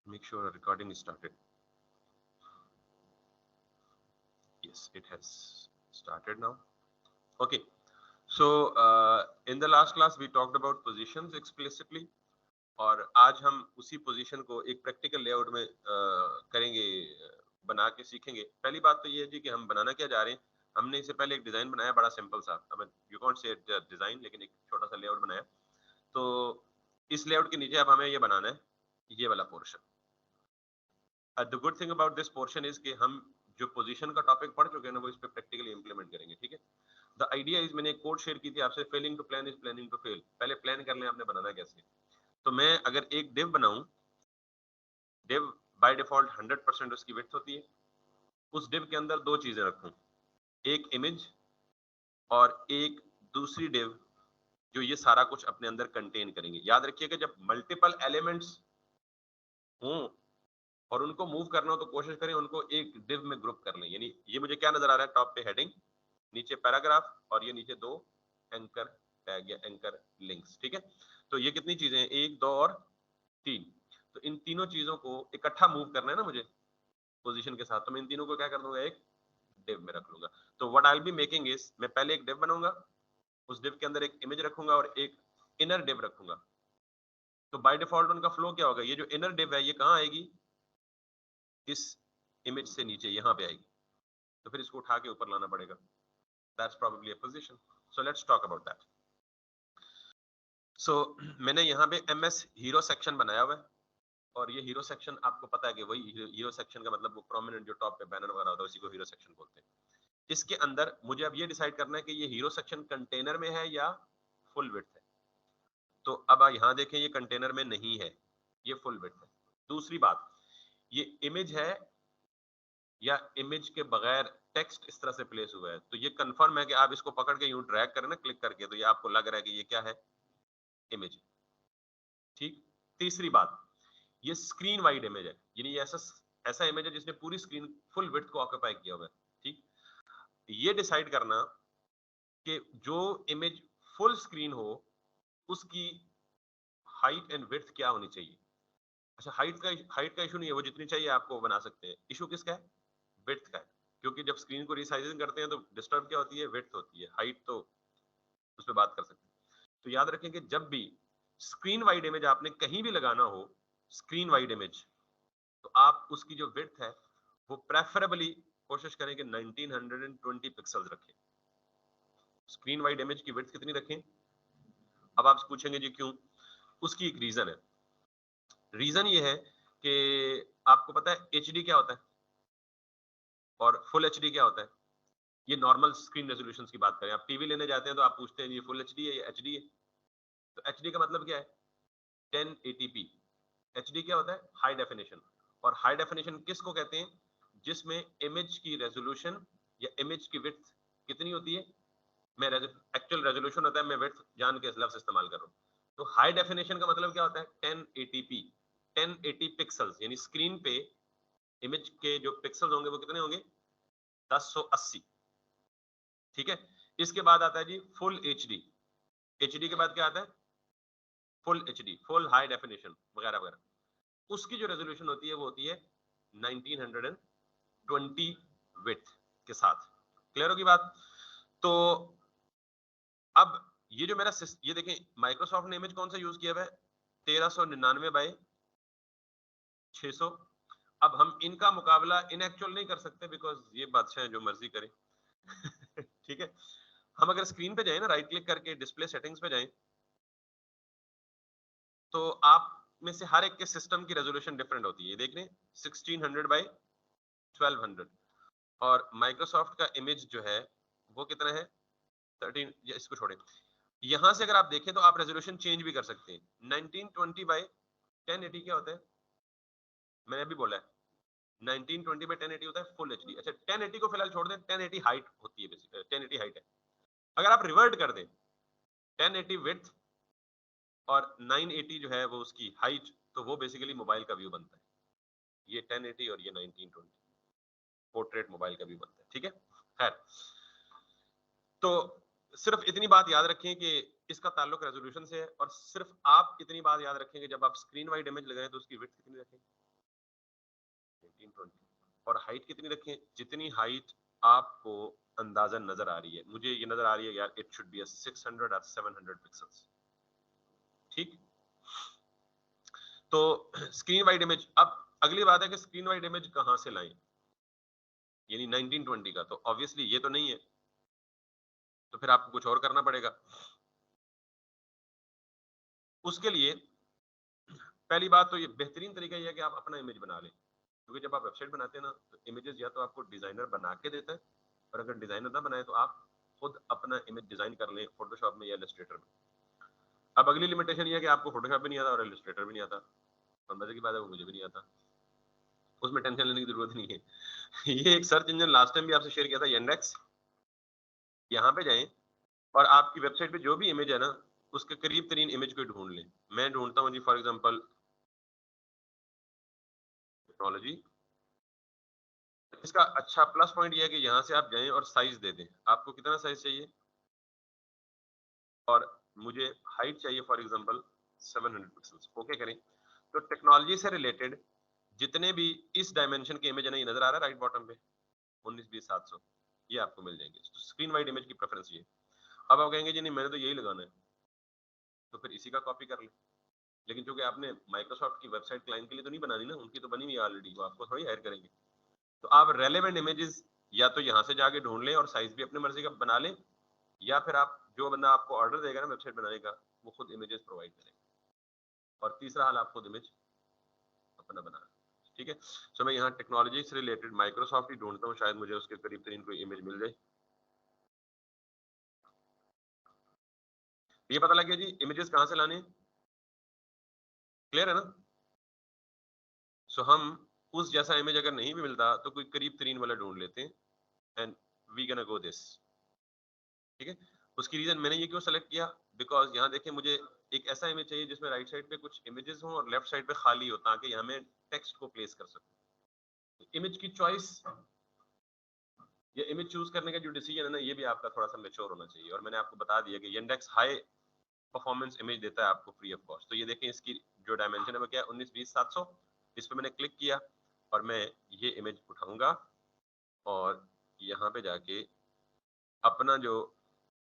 Make sure recording is started. Yes, it has started now. Okay. So in the last class we talked about positions explicitly, और आज हम उसी position को एक practical layout में करेंगे, बना के सीखेंगे। पहली बात तो ये है जी कि हम बनाना क्या जा रहे हैं। हमने इससे पहले एक डिजाइन बनाया बड़ा सिंपल सा, I mean you can't say design, लेकिन एक छोटा सा लेआउट बनाया। तो इस लेआउट के नीचे अब हमें ये बनाना है, ये वाला portion. The good thing about this portion is कि हम जो पोजीशन का टॉपिक पढ़ चुके हैं ना, वो इस पे प्रैक्टिकली इंप्लीमेंट करेंगे। ठीक है, द आइडिया इज, मैंने एक कोड शेयर की थी आपसे, failing to plan is planning to fail. पहले प्लान कर लें आपने बनाना कैसे। तो मैं अगर एक डिव बनाऊं, डिव बाय डिफॉल्ट 100% उसकी विड्थ होती है। उस डिव के अंदर दो चीजें रखूं, एक इमेज और एक दूसरी डिव जो ये सारा कुछ अपने अंदर कंटेन करेंगे। याद रखिएगा जब मल्टीपल एलिमेंट्स हों और उनको मूव करना हो तो कोशिश करें उनको एक डिव में ग्रुप कर लें। यानी ये मुझे क्या नजर आ रहा है, टॉप पे हेडिंग, नीचे पैराग्राफ और ये नीचे दो एंकर टैग या एंकर लिंक्स। ठीक है, तो ये कितनी चीजें हैं, 1 2 और 3। तो इन तीनों चीजों को इकट्ठा मूव करना है ना मुझे पोजीशन के साथ, तो मैं इन तीनों को क्या कर दूंगा, एक डिव में रख लूंगा। तो what I will be making is, मैं पहले एक डिव बनाऊंगा, उस डिव के अंदर एक इमेज रखूंगा और एक इनर डिव रखूंगा। तो बाय डिफॉल्ट उनका फ्लो क्या होगा, ये जो इनर डिव है ये कहाँ आएगी, इस इमेज से नीचे यहाँ पे आएगी। तो फिर इसको उठा के ऊपर लाना पड़ेगा, that's probably a position. So let's talk about that. So मैंने यहाँ पे एमएस हीरो सेक्शन बनाया हुआ है, और ये हीरो सेक्शन आपको पता है कि वही हीरो सेक्शन का मतलब वो प्रोमिनेंट जो टॉप पे बैनर वगैरह होता है उसी को हीरो सेक्शन बोलते हैं। इसके अंदर मुझे अब ये डिसाइड करना है कि ये हीरो सेक्शन कंटेनर में है या फुल विड्थ है। तो अब यहाँ देखें ये कंटेनर में नहीं है, ये फुल विड्थ है। दूसरी बात, ये इमेज है या इमेज के बगैर टेक्स्ट इस तरह से प्लेस हुआ है। तो ये कंफर्म है कि आप इसको पकड़ के यूं ड्रैग करें ना, क्लिक करके, तो ये आपको लग रहा है कि ये क्या है, इमेज। ठीक। तीसरी बात, ये स्क्रीन वाइड इमेज है, यानी ये ऐसा ऐसा इमेज है जिसने पूरी स्क्रीन फुल विड्थ को ऑक्यूपाई किया हुआ है। ठीक, ये डिसाइड करना कि जो इमेज फुल स्क्रीन हो उसकी हाइट एंड विड्थ क्या होनी चाहिए। अच्छा, हाइट का इशू नहीं है, वो जितनी चाहिए आपको बना सकते हैं। इशू किसका है, विड्थ का है, क्योंकि जब स्क्रीन को रिसाइजिंग करते हैं तो डिस्टर्ब क्या होती है, विड्थ होती है। हाइट तो उस पर बात कर सकते हैं। तो याद रखें कि जब भी स्क्रीन वाइड इमेज आपने कहीं भी लगाना हो, स्क्रीन वाइड इमेज, तो आप उसकी जो विड्थ है वो प्रेफरेबली कोशिश करें कि 1920 पिक्सल्स रखें। स्क्रीन वाइड इमेज की विड्थ कितनी रखें। अब आप पूछेंगे जी क्यों, उसकी एक रीजन है। रीजन ये है कि आपको पता है एचडी क्या होता है और फुल एचडी क्या होता है। ये नॉर्मल स्क्रीन रेजोल्यूशन की बात करें, आप टीवी लेने जाते हैं तो आप पूछते हैं ये फुल एचडी है या एचडी है। तो एचडी का मतलब क्या है, 1080p। एचडी क्या होता है, हाई डेफिनेशन। और हाई डेफिनेशन किसको कहते हैं, जिसमें इमेज की रेजोल्यूशन या इमेज की विड्थ कितनी होती है। मैं एक्चुअल रेजोल्यूशन होता है, मैं विड्थ जान के लफ्ज इस्तेमाल कर रहा हूँ। तो हाई डेफिनेशन का मतलब क्या होता है, 1080p, 1080 पिक्सल्स, यानी स्क्रीन पे इमेज के जो पिक्सल्स होंगे वो कितने होंगे, 1080। ठीक है, इसके बाद आता है जी फुल एचडी। एचडी के बाद क्या आता है, full HD, full high definition वगैरह वगैरह। उसकी जो रेजोल्यूशन होती है वो होती है 1920 विड्थ के साथ। क्लियर होगी बात। तो अब ये जो मेरा ये देखें, माइक्रोसॉफ्ट ने इमेज कौन सा यूज किया हुआ है, 1399 बाय 600। अब हम इनका मुकाबला इन एक्चुअल नहीं कर सकते बिकॉज ये बादशाह जो मर्जी करे। ठीक है, हम अगर स्क्रीन पे जाएं ना, राइट क्लिक करके डिस्प्ले सेटिंग्स पे जाएं, तो आप में से हर एक के सिस्टम की रेजोल्यूशन डिफरेंट होती है। देख रहे हैं 1600 बाय 1200, और माइक्रोसॉफ्ट का इमेज जो है वो कितना है 13। इसको छोड़े, यहां से अगर आप देखें तो आप रेजोल्यूशन चेंज भी कर सकते हैं। 1920 बाय 1080 क्या होता है, मैंने अभी बोला है 1920 बाय 1080 होता है फुल एचडी। अच्छा, 1080 को फिलहाल छोड़ दें, 1080 हाइट होती है, बेसिक 1080 हाइट है। अगर आप रिवर्ट कर दें 1080 विड्थ और 980 जो है वो उसकी हाइट, तो वो बेसिकली मोबाइल का व्यू बनता है। ये 1080 और ये 1920 पोर्ट्रेट मोबाइल का व्यू बनता है। ठीक है, खैर, तो सिर्फ इतनी बात याद रखें कि इसका ताल्लुक रेजोल्यूशन से है, और सिर्फ आप इतनी बात याद रखेंगे जब आप स्क्रीन वाइड इमेज लगाएं तो उसकी विड्थ कितनी रखें, 1920 और हाइट कितनी रखें? जितनी हाइट आपको अंदाजन नजर आ रही है। मुझे ये नजर आ रही है यार इट शुड बी 600 और 700 पिक्सल्स। ठीक, तो स्क्रीन वाइड इमेज। अब अगली बात है कि स्क्रीन वाइड इमेज कहां से लाएं, यानी 1920 का, तो ऑब्वियसली ये तो नहीं है, तो फिर आपको कुछ और करना पड़ेगा। उसके लिए पहली बात तो ये बेहतरीन तरीका ये है कि आप अपना इमेज बना लें, क्योंकि जब आप वेबसाइट बनाते हैं ना तो इमेजेस या तो आपको डिजाइनर बना के देता है, और अगर डिजाइनर ना बनाए तो आप खुद अपना इमेज डिजाइन कर लें फोटोशॉप में या इलस्ट्रेटर में। अब अगली लिमिटेशन ये है कि आपको फोटोशॉप भी नहीं आता और इलस्ट्रेटर भी नहीं आता, और मजे की बात है वो मुझे भी नहीं आता, उसमें टेंशन लेने की जरूरत नहीं है। ये एक सर्च इंजन लास्ट टाइम भी आपसे शेयर किया था, Yandex। यहाँ पे जाएं और आपकी वेबसाइट पे जो भी इमेज है ना उसके करीब तरीन इमेज को ढूंढ लें। मैं ढूंढता हूँ जी फॉर एग्जांपल टेक्नोलॉजी। इसका अच्छा प्लस पॉइंट ये है कि यहाँ से आप जाएं और साइज दे दें, आपको कितना साइज चाहिए, और मुझे हाइट चाहिए फॉर एग्जांपल 700 पिक्सल्स। ओके करें, तो टेक्नोलॉजी से रिलेटेड जितने भी इस डायमेंशन के इमेज है ना, ये नजर आ रहा है राइट बॉटम पे 1920-700, ये आपको मिल जाएंगे। तो स्क्रीन वाइड इमेज की प्रेफरेंस ये। अब आप कहेंगे जी नहीं मैंने तो यही लगाना है, तो फिर इसी का कॉपी कर ले। लेकिन चूंकि आपने माइक्रोसॉफ्ट की वेबसाइट क्लाइंट के लिए तो नहीं बनानी ना, उनकी तो बनी हुई है ऑलरेडी, वो आपको थोड़ी हायर करेंगे। तो आप रेलेवेंट इमेजेस या तो यहाँ से जाके ढूंढ लें और साइज भी अपनी मर्जी का बना लें, या फिर आप जो बंदा आपको ऑर्डर देगा ना वेबसाइट बनाने का वो खुद इमेजेस प्रोवाइड करें, और तीसरा हाल आप खुद इमेज अपना बना। ठीक है, सो मैं यहाँ टेक्नोलॉजी से रिलेटेड माइक्रोसॉफ्ट ही ढूंढता हूँ, शायद मुझे उसके करीब तरीन कोई इमेज मिल जाए। ये पता लग गया जी इमेजेस कहाँ से लाने, क्लियर है ना। सो हम उस जैसा इमेज अगर नहीं भी मिलता तो कोई करीब तरीन वाला ढूंढ लेते हैं, and we can go this. ठीक है, उसकी रीजन मैंने ये क्यों सेलेक्ट किया, बिकॉज यहाँ देखिए मुझे एक ऐसा इमेज चाहिए जिसमें राइट साइड पे कुछ इमेजेस हों और लेफ्ट साइड पे खाली हो, ताकि यहाँ मैं टेक्स्ट को प्लेस कर सकूं। इमेज की चॉइस या इमेज चूज करने का जो डिसीजन है ना, ये भी आपका थोड़ा सा मेच्योर होना चाहिए। और मैंने आपको बता दिया कि Yandex हाई परफॉर्मेंस इमेज देता है आपको फ्री ऑफ कॉस्ट। तो ये देखें इसकी जो डायमेंशन है वो क्या है, 1920-700। इस पर मैंने क्लिक किया और मैं ये इमेज उठाऊंगा और यहाँ पे जाके अपना जो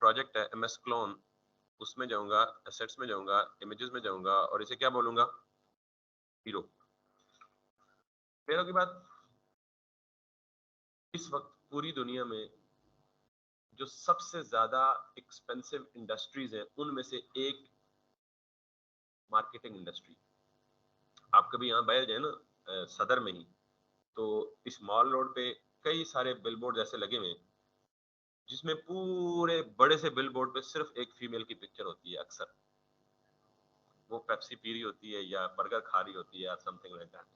प्रोजेक्ट है MS क्लोन, उसमें जाऊंगा, एसेट्स में जाऊंगा, इमेजेस में जाऊंगा और इसे क्या बोलूंगा, हीरो। हीरो की बात, इस वक्त पूरी दुनिया में जो सबसे ज्यादा एक्सपेंसिव इंडस्ट्रीज हैं उनमें से एक मार्केटिंग इंडस्ट्री। आप कभी यहाँ बैठ जाए ना सदर में ही, तो इस मॉल रोड पे कई सारे बिलबोर्ड ऐसे लगे हुए हैं जिसमें पूरे बड़े से बिलबोर्ड पे सिर्फ एक फीमेल की पिक्चर होती है। अक्सर वो पेप्सी पी रही होती है या बर्गर खा रही होती है या something like that.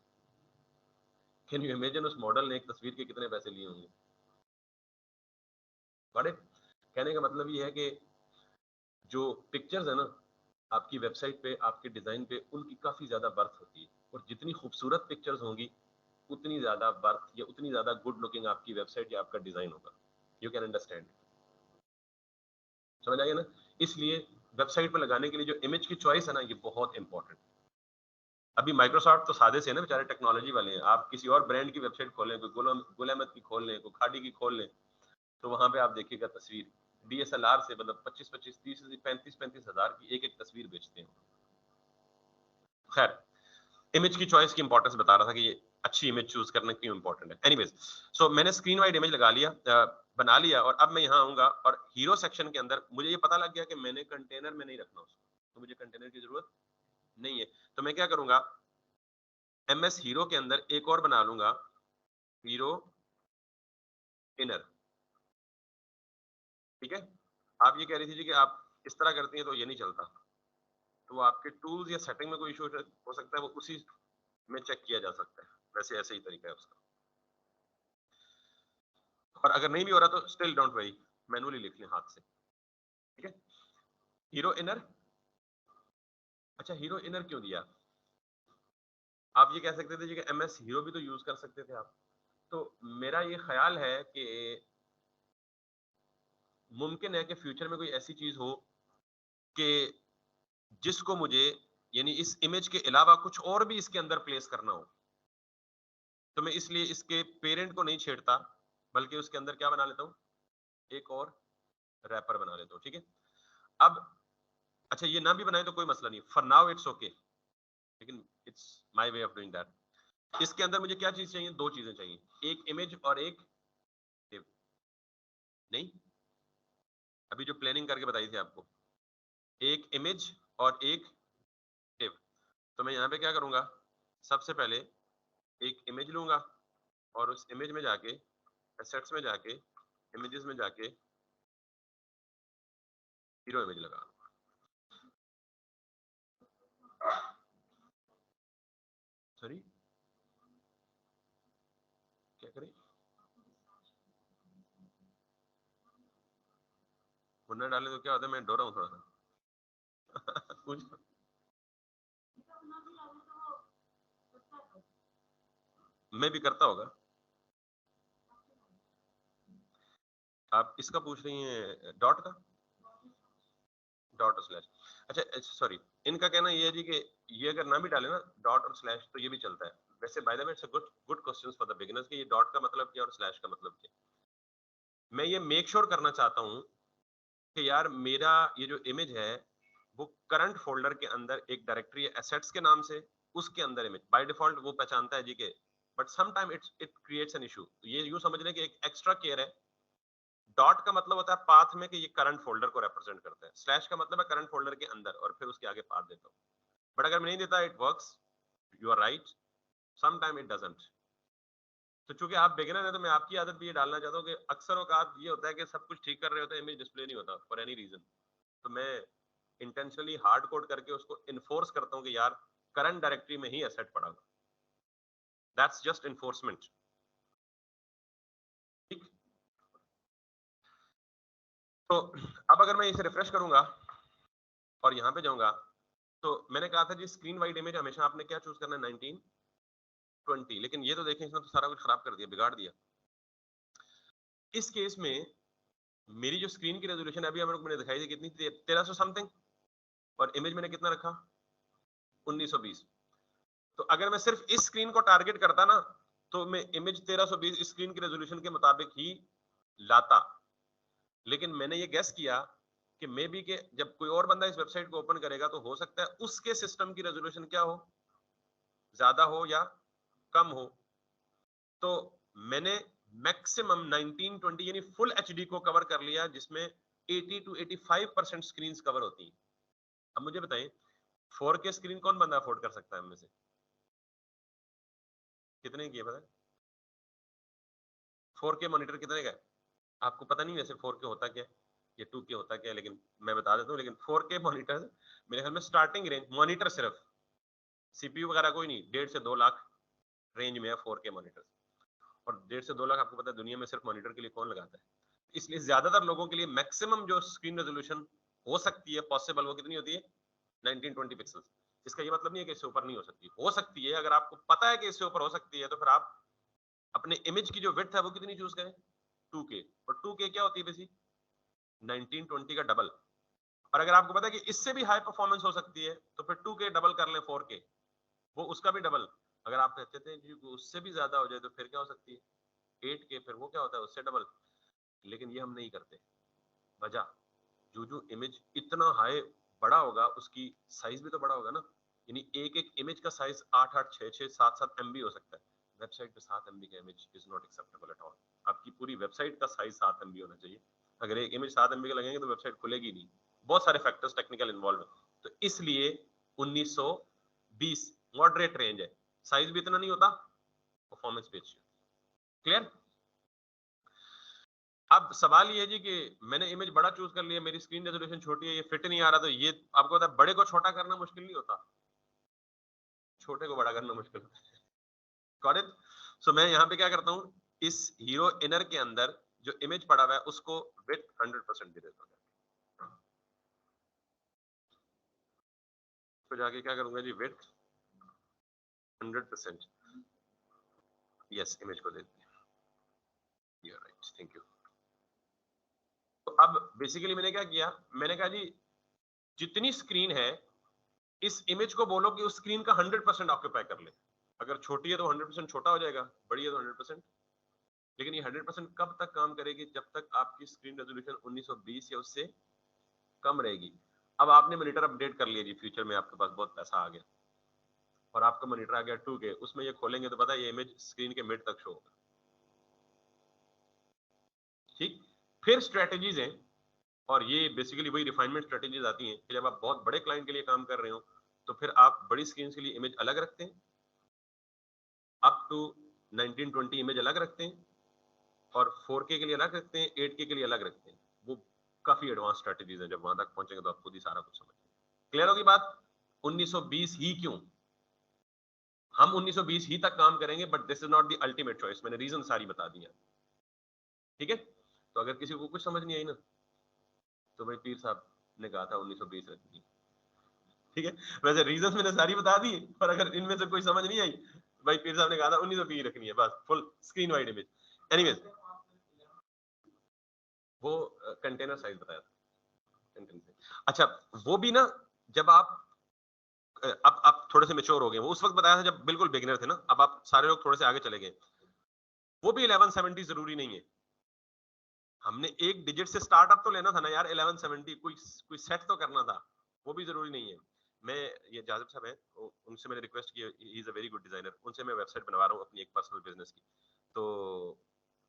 Can you imagine उस मॉडल ने एक तस्वीर के कितने पैसे लिए होंगे। बड़े कहने का मतलब ये है कि जो पिक्चर्स है ना आपकी वेबसाइट पे, आपके डिजाइन पे, उनकी काफी ज्यादा बर्थ होती है, और जितनी खूबसूरत पिक्चर्स होंगी उतनी ज्यादा बर्थ या उतनी ज्यादा गुड लुकिंग आपकी वेबसाइट या आपका डिजाइन होगा। यू कैन अंडरस्टैंड, समझ आएगा ना। इसलिए वेबसाइट पर लगाने के लिए जो इमेज की चॉइस है ना ये बहुत इंपॉर्टेंट। अभी माइक्रोसॉफ्ट तो सादे से है ना, बेचारे टेक्नोलॉजी वाले हैं। आप किसी और ब्रांड की वेबसाइट खोलें, कोई गुल अहमद की खोल लें, कोई खादी की खोल लें, तो वहां पे आप देखिएगा तस्वीर DSLR से मतलब 25-25, 30, 35-35 हजार की एक एक तस्वीर बेचते हैं। खैर, इमेज की चॉइस की इंपॉर्टेंस बता रहा था कि ये अच्छी इमेज चूज करना क्यों इंपॉर्टेंट है। एनीवेज, सो मैंने स्क्रीन वाइड इमेज लगा लिया, बना लिया, और अब मैं यहाँ आऊंगा और हीरो सेक्शन के अंदर मुझे ये पता लग गया कि मैंने कंटेनर में नहीं रखना उसको, तो मुझे कंटेनर की जरूरत नहीं है। तो मैं क्या करूंगा, MS हीरो के अंदर एक और बना लूंगा, हीरो इनर। ठीक है, आप ये कह रही थी जी कि आप इस तरह करती हैं तो ये नहीं चलता, तो आपके टूल्स या सेटिंग में कोई इशू हो सकता है, वो उसी में चेक किया जा सकता है। वैसे ऐसे ही तरीका है उसका, और अगर नहीं भी हो रहा तो स्टिल डोंट वरी, मैनुअली लिख लें हाथ से। ठीक है, हीरो इनर। अच्छा, हीरो इनर क्यों दिया, आप ये कह सकते थे जी कि MS हीरो भी तो यूज कर सकते थे आप। तो मेरा ये ख्याल है कि मुमकिन है कि फ्यूचर में कोई ऐसी चीज हो कि जिसको मुझे यानी इस इमेज के अलावा कुछ और भी इसके अंदर प्लेस करना हो, तो मैं इसलिए इसके पेरेंट को नहीं छेड़ता, बल्कि उसके अंदर क्या बना लेता हूँ, एक और रैपर बना लेता हूँ, ठीक है। अब अच्छा ये ना भी बनाए तो कोई मसला नहीं, फॉर नाउ इट्स ओके, लेकिन it's my way of doing that. इसके अंदर मुझे क्या चीज चाहिए, दो चीजें चाहिए, एक इमेज और एक div। नहीं, अभी जो प्लानिंग करके बताई थी आपको, एक इमेज और एक div। तो मैं यहाँ पे क्या करूंगा, सबसे पहले एक इमेज लूंगा और उस इमेज में जाके एसेट्स में जाके इमेजेस में जाके हीरो इमेज लगा, सॉरी क्या करें, मुन्ना डाले तो क्या होता है, मैं डर रहा हूँ थोड़ा सा कुछ मैं भी करता होगा। आप इसका पूछ रही हैं डॉट का, डॉट और स्लैश। अच्छा सॉरी, इनका कहना ये है जी कि ये अगर ना भी डाले ना डॉट और स्लैश तो ये भी चलता है। वैसे by the way it's a good good questions for the beginners कि ये डॉट का मतलब क्या और स्लैश का मतलब क्या। मैं ये मेक श्योर करना चाहता हूँ कि यार मेरा ये जो इमेज है वो करंट फोल्डर के अंदर एक डायरेक्टरी है एसेट्स के नाम से, उसके अंदर इमेज बाय डिफॉल्ट वो पहचानता है जी के, but some time it creates an issue. ये यूं समझने की एक एक्स्ट्रा केयर है। डॉट का मतलब होता है पाथ में कि ये करंट फोल्डर को रिप्रेजेंट करता है, स्लैश का मतलब है करंट फोल्डर के अंदर और फिर उसके आगे पाथ देता हूँ। बट अगर मैं नहीं देता it works, you are right, some time it doesn't. तो चूंकि आप बिगिनर है तो मैं आपकी आदत भी ये डालना चाहता हूँ कि अक्सर औकात ये होता है कि सब कुछ ठीक कर रहे होते हैं, इमेज डिस्प्ले नहीं होता फॉर एनी रीजन। तो मैं इंटेंशनली हार्ड कोड करके उसको इन्फोर्स करता हूँ कि यार करंट डायरेक्टरी में ही एसेट पड़ा हुआ, दैट्स जस्ट इन्फोर्समेंट। ठीक, तो अब अगर मैं इसे रिफ्रेश करूंगा और यहाँ पे जाऊंगा, तो मैंने कहा था जी स्क्रीन वाइड इमेज हमेशा आपने क्या चूज करना है, 1920। लेकिन ये तो देखें इसने तो सारा कुछ खराब कर दिया, बिगाड़ दिया। इस केस में मेरी जो स्क्रीन की रेजोल्यूशन अभी मैंने दिखाई थी कितनी थी, 1300 समथिंग, और इमेज मैंने कितना रखा, 1920। तो अगर मैं सिर्फ इस स्क्रीन को टारगेट करता ना तो मैं इमेज 1320 स्क्रीन की रेजोल्यूशन के मुताबिक ही लाता। लेकिन मैंने ये गेस किया कि मे बी के जब कोई और बंदा इस वेबसाइट को ओपन करेगा तो हो सकता है उसके सिस्टम की रेजोल्यूशन क्या हो, ज्यादा हो या कम हो। तो मैंने मैक्सिमम 1920 यानी फुल एचडी को कवर कर लिया, जिसमें 80 to 85% स्क्रीन कवर होती है। अब मुझे बताएं 4K स्क्रीन कौन बंदा अफोर्ड कर सकता है इनमें से, कितने की है पता है? 4K मॉनिटर कितने का है आपको पता नहीं, वैसे 4K होता क्या है, ये 2K होता क्या है, लेकिन मैं बता देता हूँ। लेकिन 4K मॉनिटर मेरे ख्याल में स्टार्टिंग रेंज, मॉनिटर सिर्फ, सीपीयू वगैरह कोई नहीं, 1.5 से 2 लाख रेंज में है 4K मॉनिटर। और 1.5 से 2 लाख आपको पता है दुनिया में सिर्फ मॉनिटर के लिए कौन लगाता है। इसलिए ज्यादातर लोगों के लिए मैक्सिमम जो स्क्रीन रेजोल्यूशन हो सकती है पॉसिबल, वो कितनी होती है, 1920 पिक्सल्स। इसका ये मतलब नहीं है कि इससे ऊपर नहीं हो सकती है। अगर आपको पता है कि इससे ऊपर हो सकती है तो फिर आप अपने इमेज की जो विड्थ है वो कितनी चूज करें, 2K। और 2K क्या होती है बेसिक, 1920 का डबल। और अगर आपको पता है कि इससे भी हाई परफॉर्मेंस हो सकती है तो फिर 2K डबल कर लें 4K, वो उसका भी डबल। अगर आप कहते थे कि उससे भी ज्यादा हो जाए तो फिर क्या हो सकती है, 8K, फिर वो क्या होता है उससे डबल। लेकिन ये हम नहीं करते, वजह जो जो इमेज इतना हाई बड़ा होगा उसकी साइज भी तो बड़ा होगा ना। यानी एक एक इमेज का साइज 8 8 6 6 7 7 MB हो सकता है। वेबसाइट पे 7 MB का image is not acceptable at all. आपकी पूरी वेबसाइट का साइज 7 MB होना चाहिए। अगर एक इमेज 7 MB का लगेंगे तो वेबसाइट खुलेगी नहीं, बहुत सारे फैक्टर्स टेक्निकल इन्वॉल्व है। तो इसलिए 1920 मॉडरेट रेंज है, साइज भी इतना नहीं होता, परफॉर्मेंस भी अच्छी। क्लियर? अब सवाल ये है जी कि मैंने इमेज बड़ा चूज कर लिया, मेरी स्क्रीन रेजोल्यूशन छोटी है, ये फिट नहीं आ रहा, तो ये आपको पता है बड़े को छोटा करना मुश्किल नहीं होता, छोटे को बड़ा करना मुश्किल होता है। Got it? सो मैं यहाँ पे क्या करता हूँ, इस हीरो इनर के अंदर जो इमेज पड़ा हुआ है उसको विड्थ 100% दे देता हूँ। तो जाके क्या करूंगा जी, विड्थ 100%, यस इमेज को दे दिया, you are right, thank you. तो अब बेसिकली मैंने क्या किया, मैंने कहा जी जितनी स्क्रीन है इस इमेज को बोलो कि उस स्क्रीन का 100% ऑक्यूपाई कर ले। अगर छोटी है तो 100% छोटा हो जाएगा, बड़ी है तो 100%। लेकिन ये 100% कब तक काम करेगी? जब तक आपकी स्क्रीन रेजोल्यूशन 1920 या उससे कम रहेगी। अब आपने मॉनिटर अपडेट कर लिया जी, फ्यूचर में आपके पास बहुत पैसा आ गया और आपका मॉनिटर आ गया 2K, उसमें ये खोलेंगे तो पता है ये इमेज स्क्रीन के मिड तक शो होगा। ठीक, फिर स्ट्रेटेजीज हैं, और ये बेसिकली वही रिफाइनमेंट स्ट्रेटेजीज आती हैं कि जब आप बहुत बड़े क्लाइंट के लिए काम कर रहे हो तो फिर आप बड़ी स्क्रीन के लिए इमेज अलग रखते हैं, अप टू 1920 इमेज अलग रखते हैं, और 4K के लिए अलग रखते हैं, 8K के लिए अलग रखते हैं। वो काफी एडवांस स्ट्रेटेजीज हैं, जब वहां तक पहुंचेंगे तो आप खुद ही सारा कुछ समझेंगे। क्लियर होगी बात? 1920 ही क्यों? हम 1920 ही तक काम करेंगे, but this is not the ultimate choice. मैंने रीजन सारी बता दी है, ठीक है? तो अगर किसी को कुछ समझ नहीं आई ना, तो भाई पीर साहब ने कहा था 1920 रखनी, ठीक है? वैसे रीजन मैंने सारी बता दी, पर अगर इनमें से कोई समझ नहीं आई, भाई पीर साहब ने कहा था 1920 रखनी है, बस full screen wide image. Anyways, वो कंटेनर साइज बताया था। अच्छा, वो भी ना, जब आप अब थोड़े से मेच्योर हो गए, वो उस वक्त बताया था जब बिल्कुल बिगिनर थे ना, अब आप सारे लोग थोड़े से आगे चले गए। वो भी 1170 जरूरी नहीं है, हमने एक डिजिट से स्टार्टअप तो लेना था ना यार। 1170 कोई सेट तो करना था, वो भी जरूरी नहीं है। मैं, ये जाजिब साहब है, उनसे मैंने रिक्वेस्ट की, he is a very good designer, उनसे मैं वेबसाइट बनवा रहा हूँ अपनी एक पर्सनल बिजनेस की। तो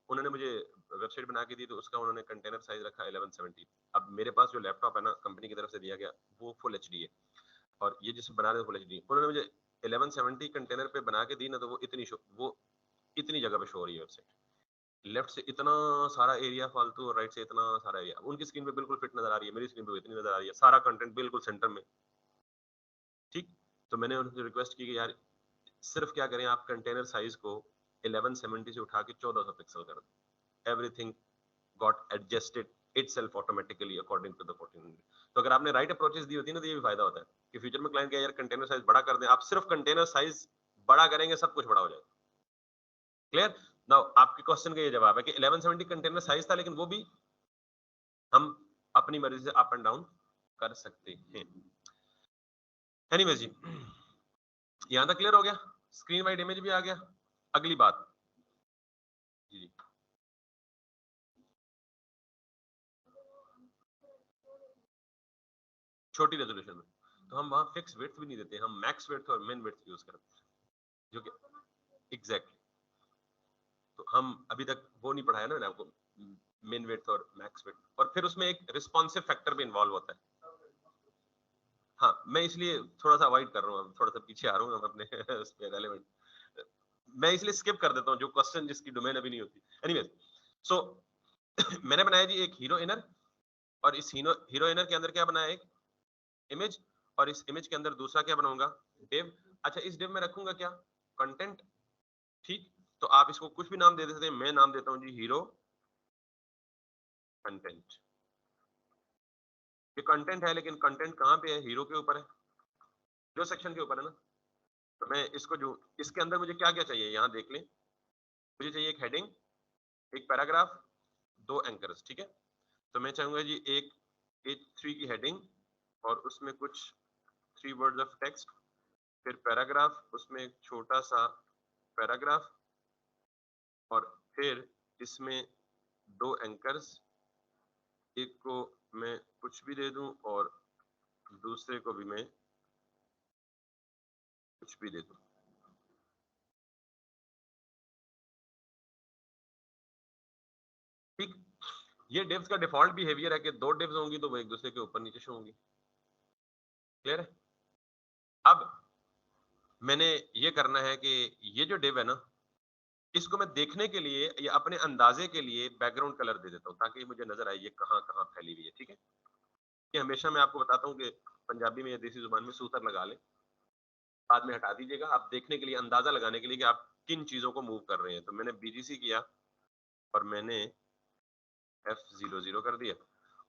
उन्होंने मुझे वेबसाइट बना के दी, तो उसका उन्होंने कंटेनर साइज रखा 1170। अब मेरे पास जो लैपटॉप है ना, कंपनी की तरफ से दिया गया, वो फुल एचडी है, और ये जिसे बना रहे फुल एचडी, उन्होंने मुझे 1170 कंटेनर पे बना के दी ना, तो वो इतनी जगह पे शो हो रही है वेबसाइट। लेफ्ट से इतना सारा एरिया फालतू और राइट से इतना सारा एरिया, उनकी स्क्रीन पे बिल्कुल फिट नजर आ रही है, मेरी स्क्रीन पे इतनी नजर आ रही है, सारा कंटेंट बिल्कुल सेंटर में। ठीक, तो मैंने उनसे रिक्वेस्ट की कि यार सिर्फ क्या करें, आप कंटेनर साइज को 1170 से उठा के 1400 पिक्सल कर दें। Everything got adjusted itself automatically according to the 1400। तो अगर आपने राइट अप्रोचेस दी होती है ना, तो ये भी फायदा होता है कि फ्यूचर में क्लाइंट क्या यार कंटेनर साइज बड़ा कर दें, आप सिर्फ कंटेनर साइज बड़ा करेंगे, सब कुछ बड़ा हो जाएगा। क्लियर? नाउ आपके क्वेश्चन का ये जवाब है कि 1170 कंटेनर साइज था, लेकिन वो भी हम अपनी मर्जी से अप एंड डाउन कर सकते हैं। एनीवेज जी, यहां तक क्लियर हो गया, स्क्रीन वाइड इमेज भी आ गया। अगली बात जी, छोटी रेजोल्यूशन में तो हम वहां फिक्स विड्थ भी नहीं देते, हम मैक्स विड्थ और मिन विड्थ यूज करते हैं, जो कि एग्जैक्टली तो हम अभी तक वो नहीं पढ़ाया ना मैंने आपको, मिन विड्थ और मैक्स विड्थ, और फिर उसमें एक रिस्पॉन्सिव फैक्टर भी इन्वॉल्व होता है। हाँ, मैं इसलिए थोड़ा सा अवॉइड कर रहा हूँ, थोड़ा सा पीछे आ रहा हूँ अपने उस पे रेलेवेंट, मैं इसलिए स्किप कर देता हूँ जो क्वेश्चन जिसकी डोमेन अभी नहीं होती। एनीवेज, सो मैंने बनाया जी एक हीरो इनर, और इस हीरो इनर के अंदर क्या बनाया, एक इमेज, और इस इमेज के अंदर दूसरा क्या बनाऊंगा, डिव। अच्छा, इस डिव में रखूंगा क्या, कंटेंट। ठीक, तो आप इसको कुछ भी नाम दे देते हैं, मैं नाम देता हूँ जी हीरो कंटेंट। ये कंटेंट है, लेकिन कंटेंट कहाँ पे है, हीरो के ऊपर है, हीरो सेक्शन के ऊपर है ना। तो मैं इसको जो, इसके अंदर मुझे क्या क्या चाहिए यहाँ देख लें, मुझे चाहिए एक हेडिंग, एक पैराग्राफ, दो एंकर्स, ठीक है? तो मैं चाहूंगा जी एक H3 की हेडिंग, और उसमें कुछ 3 वर्ड्स ऑफ टेक्स्ट, फिर पैराग्राफ, उसमें एक छोटा सा पैराग्राफ, और फिर इसमें दो एंकर्स, एक को मैं कुछ भी दे दूं और दूसरे को भी मैं कुछ भी दे दूं। ठीक, ये डिव्स का डिफॉल्ट बिहेवियर है कि दो डिव्स होंगी तो वो एक दूसरे के ऊपर नीचे शो होंगी। क्लियर है? अब मैंने ये करना है कि ये जो डिव है ना, इसको मैं देखने के लिए या अपने अंदाजे के लिए बैकग्राउंड कलर दे देता हूँ, ताकि मुझे नजर आए ये कहाँ कहाँ फैली हुई है। ठीक है, कि हमेशा मैं आपको बताता हूँ कि पंजाबी में या देसी जुबान में सूतर लगा ले, बाद में हटा दीजिएगा, आप देखने के लिए, अंदाजा लगाने के लिए कि आप किन चीजों को मूव कर रहे हैं। तो मैंने BGC किया और मैंने F00 कर दिया,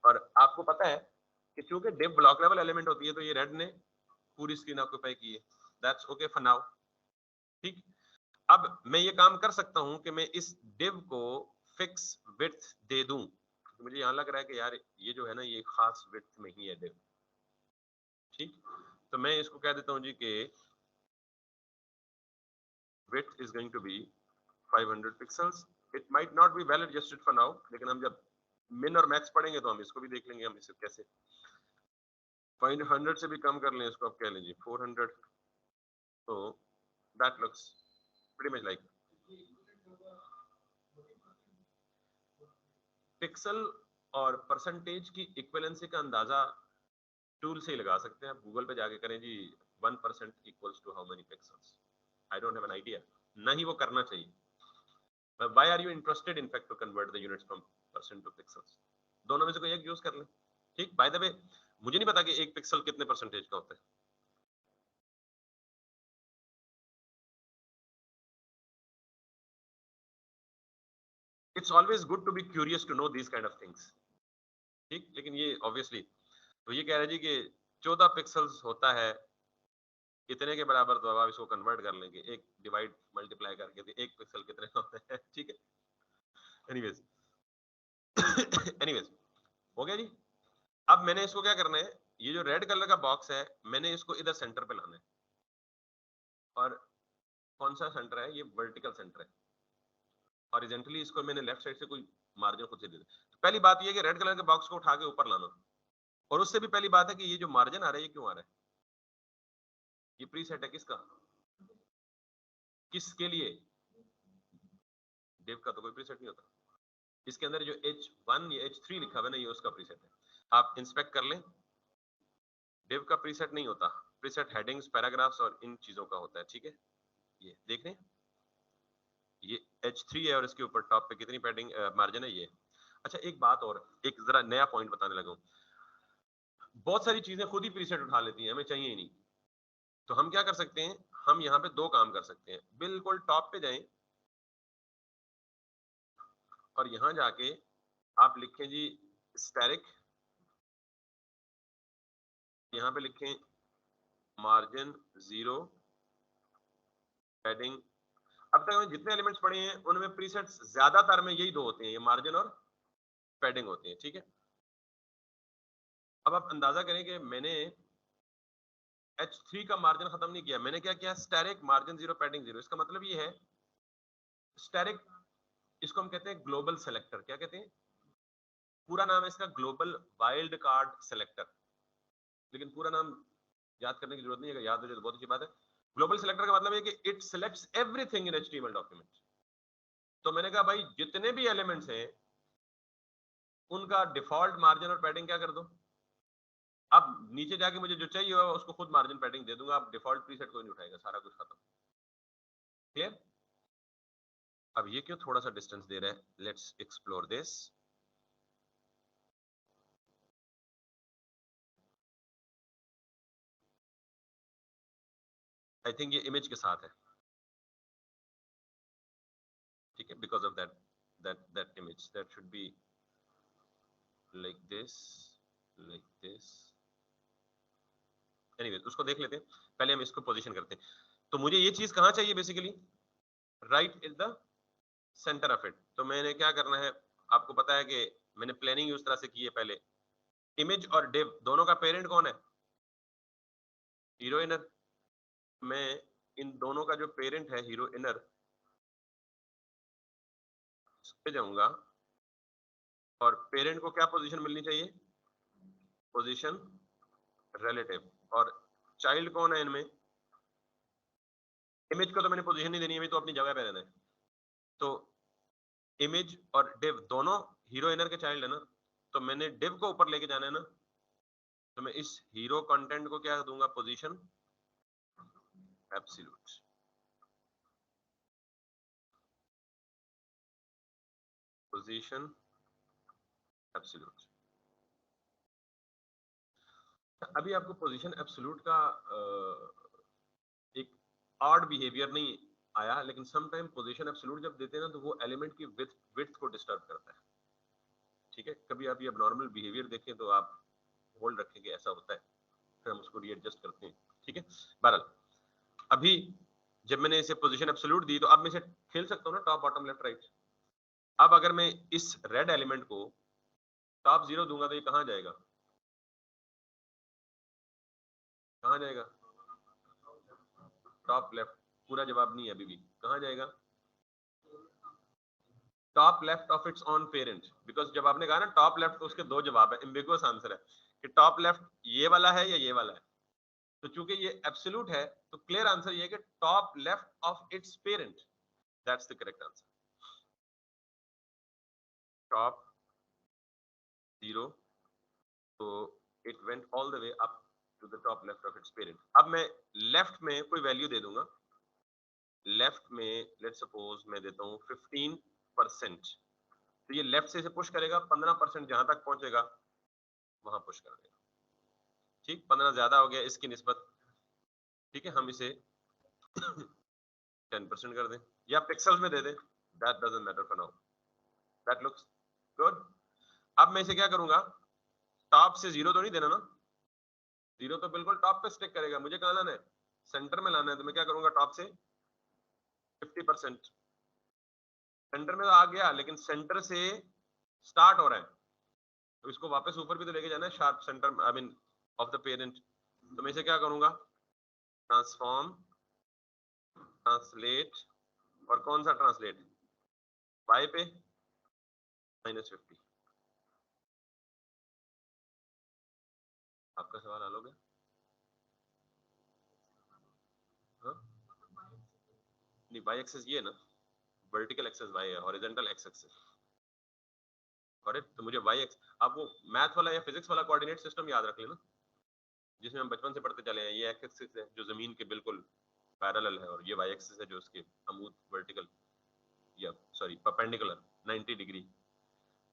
और आपको पता है कि चूंकि डिव ब्लॉक लेवल एलिमेंट होती है, तो ये रेड ने पूरी स्क्रीन ऑक्यूपाई की है। That's okay for now. ठीक, अब मैं ये काम कर सकता हूं कि मैं इस डिव को फिक्स विड्थ दे दूं, तो मुझे यहां लग रहा है कि यार ये जो है ना, ये खास विड्थ में ही है डिव। ठीक, तो मैं इसको कह देता हूं जी कि width is going to be 500 pixels. It might not be well adjusted for now, लेकिन हम जब min और max पढ़ेंगे तो हम इसको भी देख लेंगे, हम इसे कैसे find 100 से भी कम कर लें इसको, आप कह लीजिए 400. तो that looks pretty much like pixel और परसेंटेज की इक्विवेलेंसी का अंदाजा टूल से ही लगा सकते हैं आप. गूगल पे जाके करें जी 1% equals to how many pixels. I don't have an idea, ना ही वो करना चाहिए. Why are you interested in fact to convert the units from percent to pixels? दोनों में से कोई एक यूज कर लें. ठीक, बाय द वे मुझे नहीं पता कि एक पिक्सल कितने परसेंटेज का होता है. It's always good to be curious to know these kind of things. ठीक, लेकिन ये ऑब्वियसली तो ये कह रहे जी कि 14 पिक्सल्स होता है इतने के बराबर, तो अब आप इसको कन्वर्ट कर लेंगे, एक डिवाइड मल्टीप्लाई करके, तो एक पिक्सल कितने होते हैं. ठीक है, एनीवेज एनीवेज हो गया जी. अब मैंने इसको क्या करना है, ये जो रेड कलर का बॉक्स है मैंने इसको इधर सेंटर पे लाना है. और कौन सा सेंटर है, ये वर्टिकल सेंटर है. हॉरिजॉन्टली इसको मैंने लेफ्ट साइड से कोई मार्जिन खुद से दे दिया. तो पहली बात ये है कि रेड कलर के बॉक्स को उठा के ऊपर लाना. और उससे भी पहली बात है कि ये जो मार्जिन आ रहा है ये क्यों आ रहा है, ये प्रीसेट है किसका, किसके लिए? डेव का तो कोई प्रीसेट नहीं होता. इसके अंदर जो H1 या H3 लिखा हुआ है ना, ये उसका प्रीसेट है. आप इंस्पेक्ट कर लें, डेव का प्रीसेट नहीं होता. प्रीसेट हेडिंग्स, पैराग्राफ्स और इन चीजों का होता है. ठीक है, ये देख रहे हैं, ये H3 है और इसके ऊपर टॉप पे कितनी पैडिंग मार्जिन है ये. अच्छा, एक बात और, एक जरा नया पॉइंट बताने लगा हूं. बहुत सारी चीजें खुद ही प्रीसेट उठा लेती हैं, हमें चाहिए ही नहीं. तो हम क्या कर सकते हैं, हम यहाँ पे दो काम कर सकते हैं. बिल्कुल टॉप पे जाएं और यहां जाके आप लिखें जी स्टैटिक, यहां पे लिखें मार्जिन 0 पैडिंग. अब तक हमें जितने एलिमेंट्स पढ़े हैं उनमें प्रीसेट्स ज्यादातर में यही दो होते हैं, ये मार्जिन और पैडिंग होते हैं. ठीक है, अब आप अंदाजा करें कि मैंने H3 का मार्जिन खत्म नहीं किया, मैंने क्या किया, स्टैटिक मार्जिन 0 पैडिंग 0. इसका मतलब ये है स्टैटिक, इसको हम कहते हैं ग्लोबल सेलेक्टर. क्या कहते हैं, पूरा नाम है इसका ग्लोबल वाइल्ड कार्ड सेलेक्टर. लेकिन पूरा नाम याद करने की जरूरत नहीं है, याद हो जाए तो बहुत अच्छी बात है. ग्लोबल सेलेक्टर का मतलब है कि it selects everything in HTML document. तो मैंने कहा भाई जितने भी एलिमेंट्स हैं उनका डिफॉल्ट मार्जिन और पैडिंग क्या कर दो. अब नीचे जाके मुझे जो चाहिए होगा उसको खुद मार्जिन पैडिंग दे दूंगा. आप डिफॉल्ट प्रीसेट कोई नहीं उठाएगा, सारा कुछ खत्म. क्लियर? अब ये क्यों थोड़ा सा डिस्टेंस दे रहा है, let's explore this. I think ये इमेज के साथ है. ठीक है, because of that image that should be like this, like this. Anyway उसको देख लेते हैं, पहले हम इसको पोजीशन करते हैं. तो मुझे ये चीज कहां चाहिए basically, right is the centre of it. तो मैंने क्या करना है, आपको पता है कि मैंने प्लानिंग उस तरह से की है. पहले इमेज और डिव दोनों का पेरेंट कौन है, हीरो इनर. मैं इन दोनों का जो पेरेंट है हीरो इनर पे जाऊंगा और पेरेंट को क्या पोजीशन मिलनी चाहिए, पोजीशन रिलेटिव. और चाइल्ड कौन है इनमें, इमेज को तो मैंने पोजीशन नहीं देनी है, तो अपनी जगह पे रहना है. तो इमेज और डिव दोनों हीरो इनर के चाइल्ड है ना, तो मैंने डिव को ऊपर लेके जाना है ना. तो मैं इस हीरो कंटेंट को क्या दूंगा, पोजीशन एब्सोल्यूट. Position absolute. अभी आपको पोजीशन एब्सोल्यूट का एक ऑड बिहेवियर नहीं आया, लेकिन सम टाइम पोजीशन एब्सोल्यूट जब देते हैं ना तो वो एलिमेंट की विड्थ को डिस्टर्ब करता है. ठीक है, कभी आप ये एब्नॉर्मल बिहेवियर देखें तो आप होल्ड रखें कि ऐसा होता है, फिर हम उसको रीएडजस्ट करते हैं. ठीक है, बहरहाल अभी जब मैंने इसे पोजीशन एब्सोल्यूट दी तो अब मैं इसे खेल सकता हूँ ना, टॉप बॉटम लेफ्ट राइट. अब अगर मैं इस रेड एलिमेंट को टॉप 0 दूंगा तो ये कहां जाएगा, कहां जाएगा, टॉप लेफ्ट. पूरा जवाब नहीं है अभी भी, कहाँ जाएगा? Top left of it's on parent, because जब आपने कहा ना टॉप लेफ्ट तो उसके दो जवाब है, एम्बिगुअस आंसर है कि टॉप लेफ्ट ये वाला है या ये वाला है। तो चूंकि ये एब्सोल्यूट है तो क्लियर आंसर ये है कि top left of its parent, that's the correct answer. Top 0 तो it went all the way up to the top left of its parent. अब मैं लेफ्ट में कोई वैल्यू दे दूंगा, लेफ्ट में लेट्स सपोज मैं देता हूँ 15%, तो ये लेफ्ट से इसे पुश करेगा, 15% जहां तक पहुंचेगा वहां पुश कर देगा। ठीक, 15 ज्यादा हो गया इसकी निस्बत, ठीक है, हम इसे 10% कर दें या पिक्सल्स में दे दें, that doesn't matter for now, that looks good. अब मैं इसे क्या करूंगा, टॉप से 0 तो नहीं देना ना, 0 तो बिल्कुल टॉप पे स्टिक करेगा, मुझे कहाँ लाना है, सेंटर में लाना है। तो मैं क्या करूंगा, टॉप से 50%, सेंटर में तो आ गया लेकिन सेंटर से स्टार्ट हो रहा है, तो इसको वापस ऊपर भी तो लेके जाना है, sharp centre I mean of the parent. तो मैं इसे क्या करूंगा, ट्रांसफॉर्म, ट्रांसलेट, और कौन सा ट्रांसलेट, y पे -50। आपका सवाल हल हो गया? हाँ? नहीं, y एक्सेस ये है ना, वर्टिकल एक्सेस y है, हॉरिजॉन्टल x एक्सेस, करेक्ट। तो मुझे y एक्स, आप वो मैथ वाला या फिजिक्स वाला कोऑर्डिनेट सिस्टम याद रख लेना, जिसमें हम बचपन से पढ़ते चले हैं। ये x एक्सिस है जो जमीन के बिल्कुल पैरेलल है, और ये y एक्सिस है जो उसके अमूद वर्टिकल या sorry perpendicular 90 degree,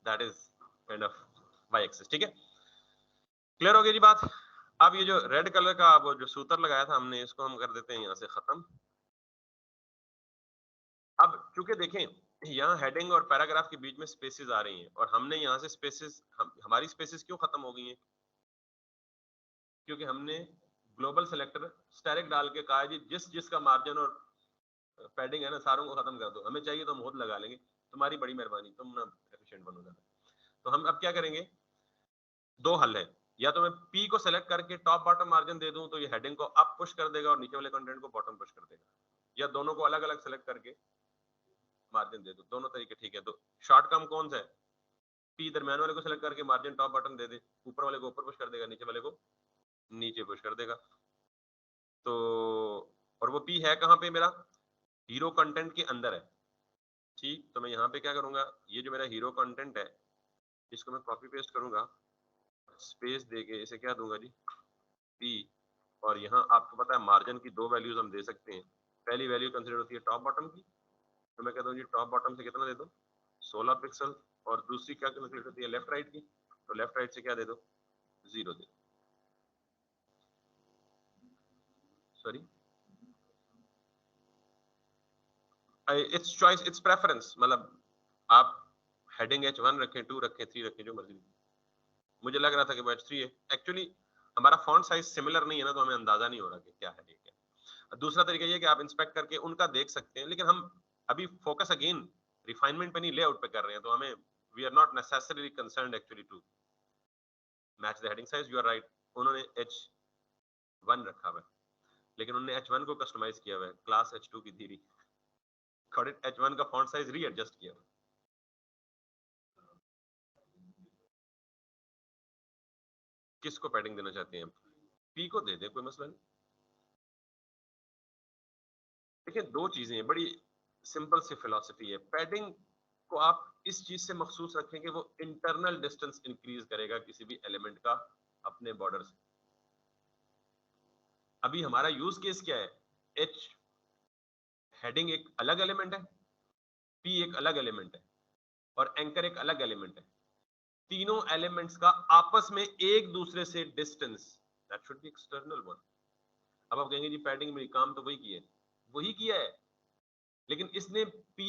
that is kind of y axis. ठीक है, क्लियर हो गई जी बात। अब ये जो रेड कलर का वो जो सूत्र लगाया था हमने, इसको हम कर देते हैं यहाँ से खत्म। अब चूंकि देखें यहाँ हेडिंग और पैराग्राफ के बीच में स्पेसेस आ रही हैं, और हमने यहाँ से स्पेसेस हमारी स्पेसेस क्यों खत्म हो गई हैं, क्योंकि हमने ग्लोबल सेलेक्टर स्टैटिक डाल के कहा जी जिस जिसका मार्जिन और पैडिंग है ना सारों को खत्म कर दो, हमें चाहिए तो हम खुद लगा लेंगे, तुम्हारी बड़ी मेहरबानी, तुम ना एफिशिएंट बनो ज्यादा। तो हम अब क्या करेंगे, दो हल है, या तो मैं P को सेलेक्ट करके टॉप बॉटम मार्जिन दे दूं तो ये हेडिंग को अप पुश कर देगा और नीचे वाले कंटेंट को बॉटम पुश कर देगा, या दोनों को अलग अलग सेलेक्ट करके मार्जिन दे दो, दोनों तरीके ठीक है। तो शॉर्ट कम कौन सा है, P दरम्यान वाले को सेलेक्ट करके मार्जिन टॉप बॉटम दे दे, ऊपर वाले को ऊपर पुश कर देगा, नीचे वाले को नीचे पुश कर देगा। तो और वो P है कहाँ पे, मेरा हीरो कंटेंट के अंदर है। ठीक, तो मैं यहाँ पे क्या करूंगा, ये जो मेरा हीरो कंटेंट है इसको मैं कॉपी पेस्ट करूंगा, स्पेस देके इसे क्या दूंगा जी P, और यहाँ आपको पता है मार्जिन की दो वैल्यूज हम दे सकते हैं। पहली वैल्यू कंसिडर होती है टॉप बॉटम की, तो मैं कहता हूँ जी टॉप बॉटम से कितना दे दो 16 पिक्सल, और दूसरी क्या कंसिडर होती है लेफ्ट राइट की, तो लेफ्ट राइट से क्या दे दो 0 दे दो, sorry it's choice it's preference, मतलब आप हेडिंग H1 रखें, 2 रखें, 3 रखें, जो मर्जी। मुझे लग रहा था कि वो H3 है, एक्चुअली हमारा फॉन्ट साइज सिमिलर नहीं है ना, तो हमें अंदाजा नहीं हो रहा कि क्या है ये क्या। दूसरा तरीका ये कि आप इंस्पेक्ट करके उनका देख सकते हैं, लेकिन हम अभी फोकस अगेन रिफाइनमेंट पे नहीं लेआउट पे कर रहे हैं, तो हमें we are not necessarily concerned actually to match the heading size. You are right, उन्होंने H1 रखा हुआ है, लेकिन उन्होंने H1 को कस्टमाइज किया हुआ है क्लास H2 की थी, H1 का फॉन्ट साइज रीएडजस्ट किया हुआ है। किसको पैडिंग देना चाहते हैं, P को दे दे, कोई मसला नहीं। देखिए दो चीजें हैं, बड़ी सिंपल सी फिलॉसफी है, पैडिंग को आप इस चीज से मखसूस रखें कि वो इंटरनल डिस्टेंस इंक्रीज करेगा किसी भी एलिमेंट का अपने बॉर्डर से। अभी हमारा यूज केस क्या है, H हेडिंग एक अलग एलिमेंट है, P एक अलग एलिमेंट है, और एंकर एक अलग एलिमेंट है। तीनों एलिमेंट्स का आपस में एक दूसरे से distance that should be external one. अब आप कहेंगे जी पैडिंग में काम तो वही किया है, लेकिन इसने P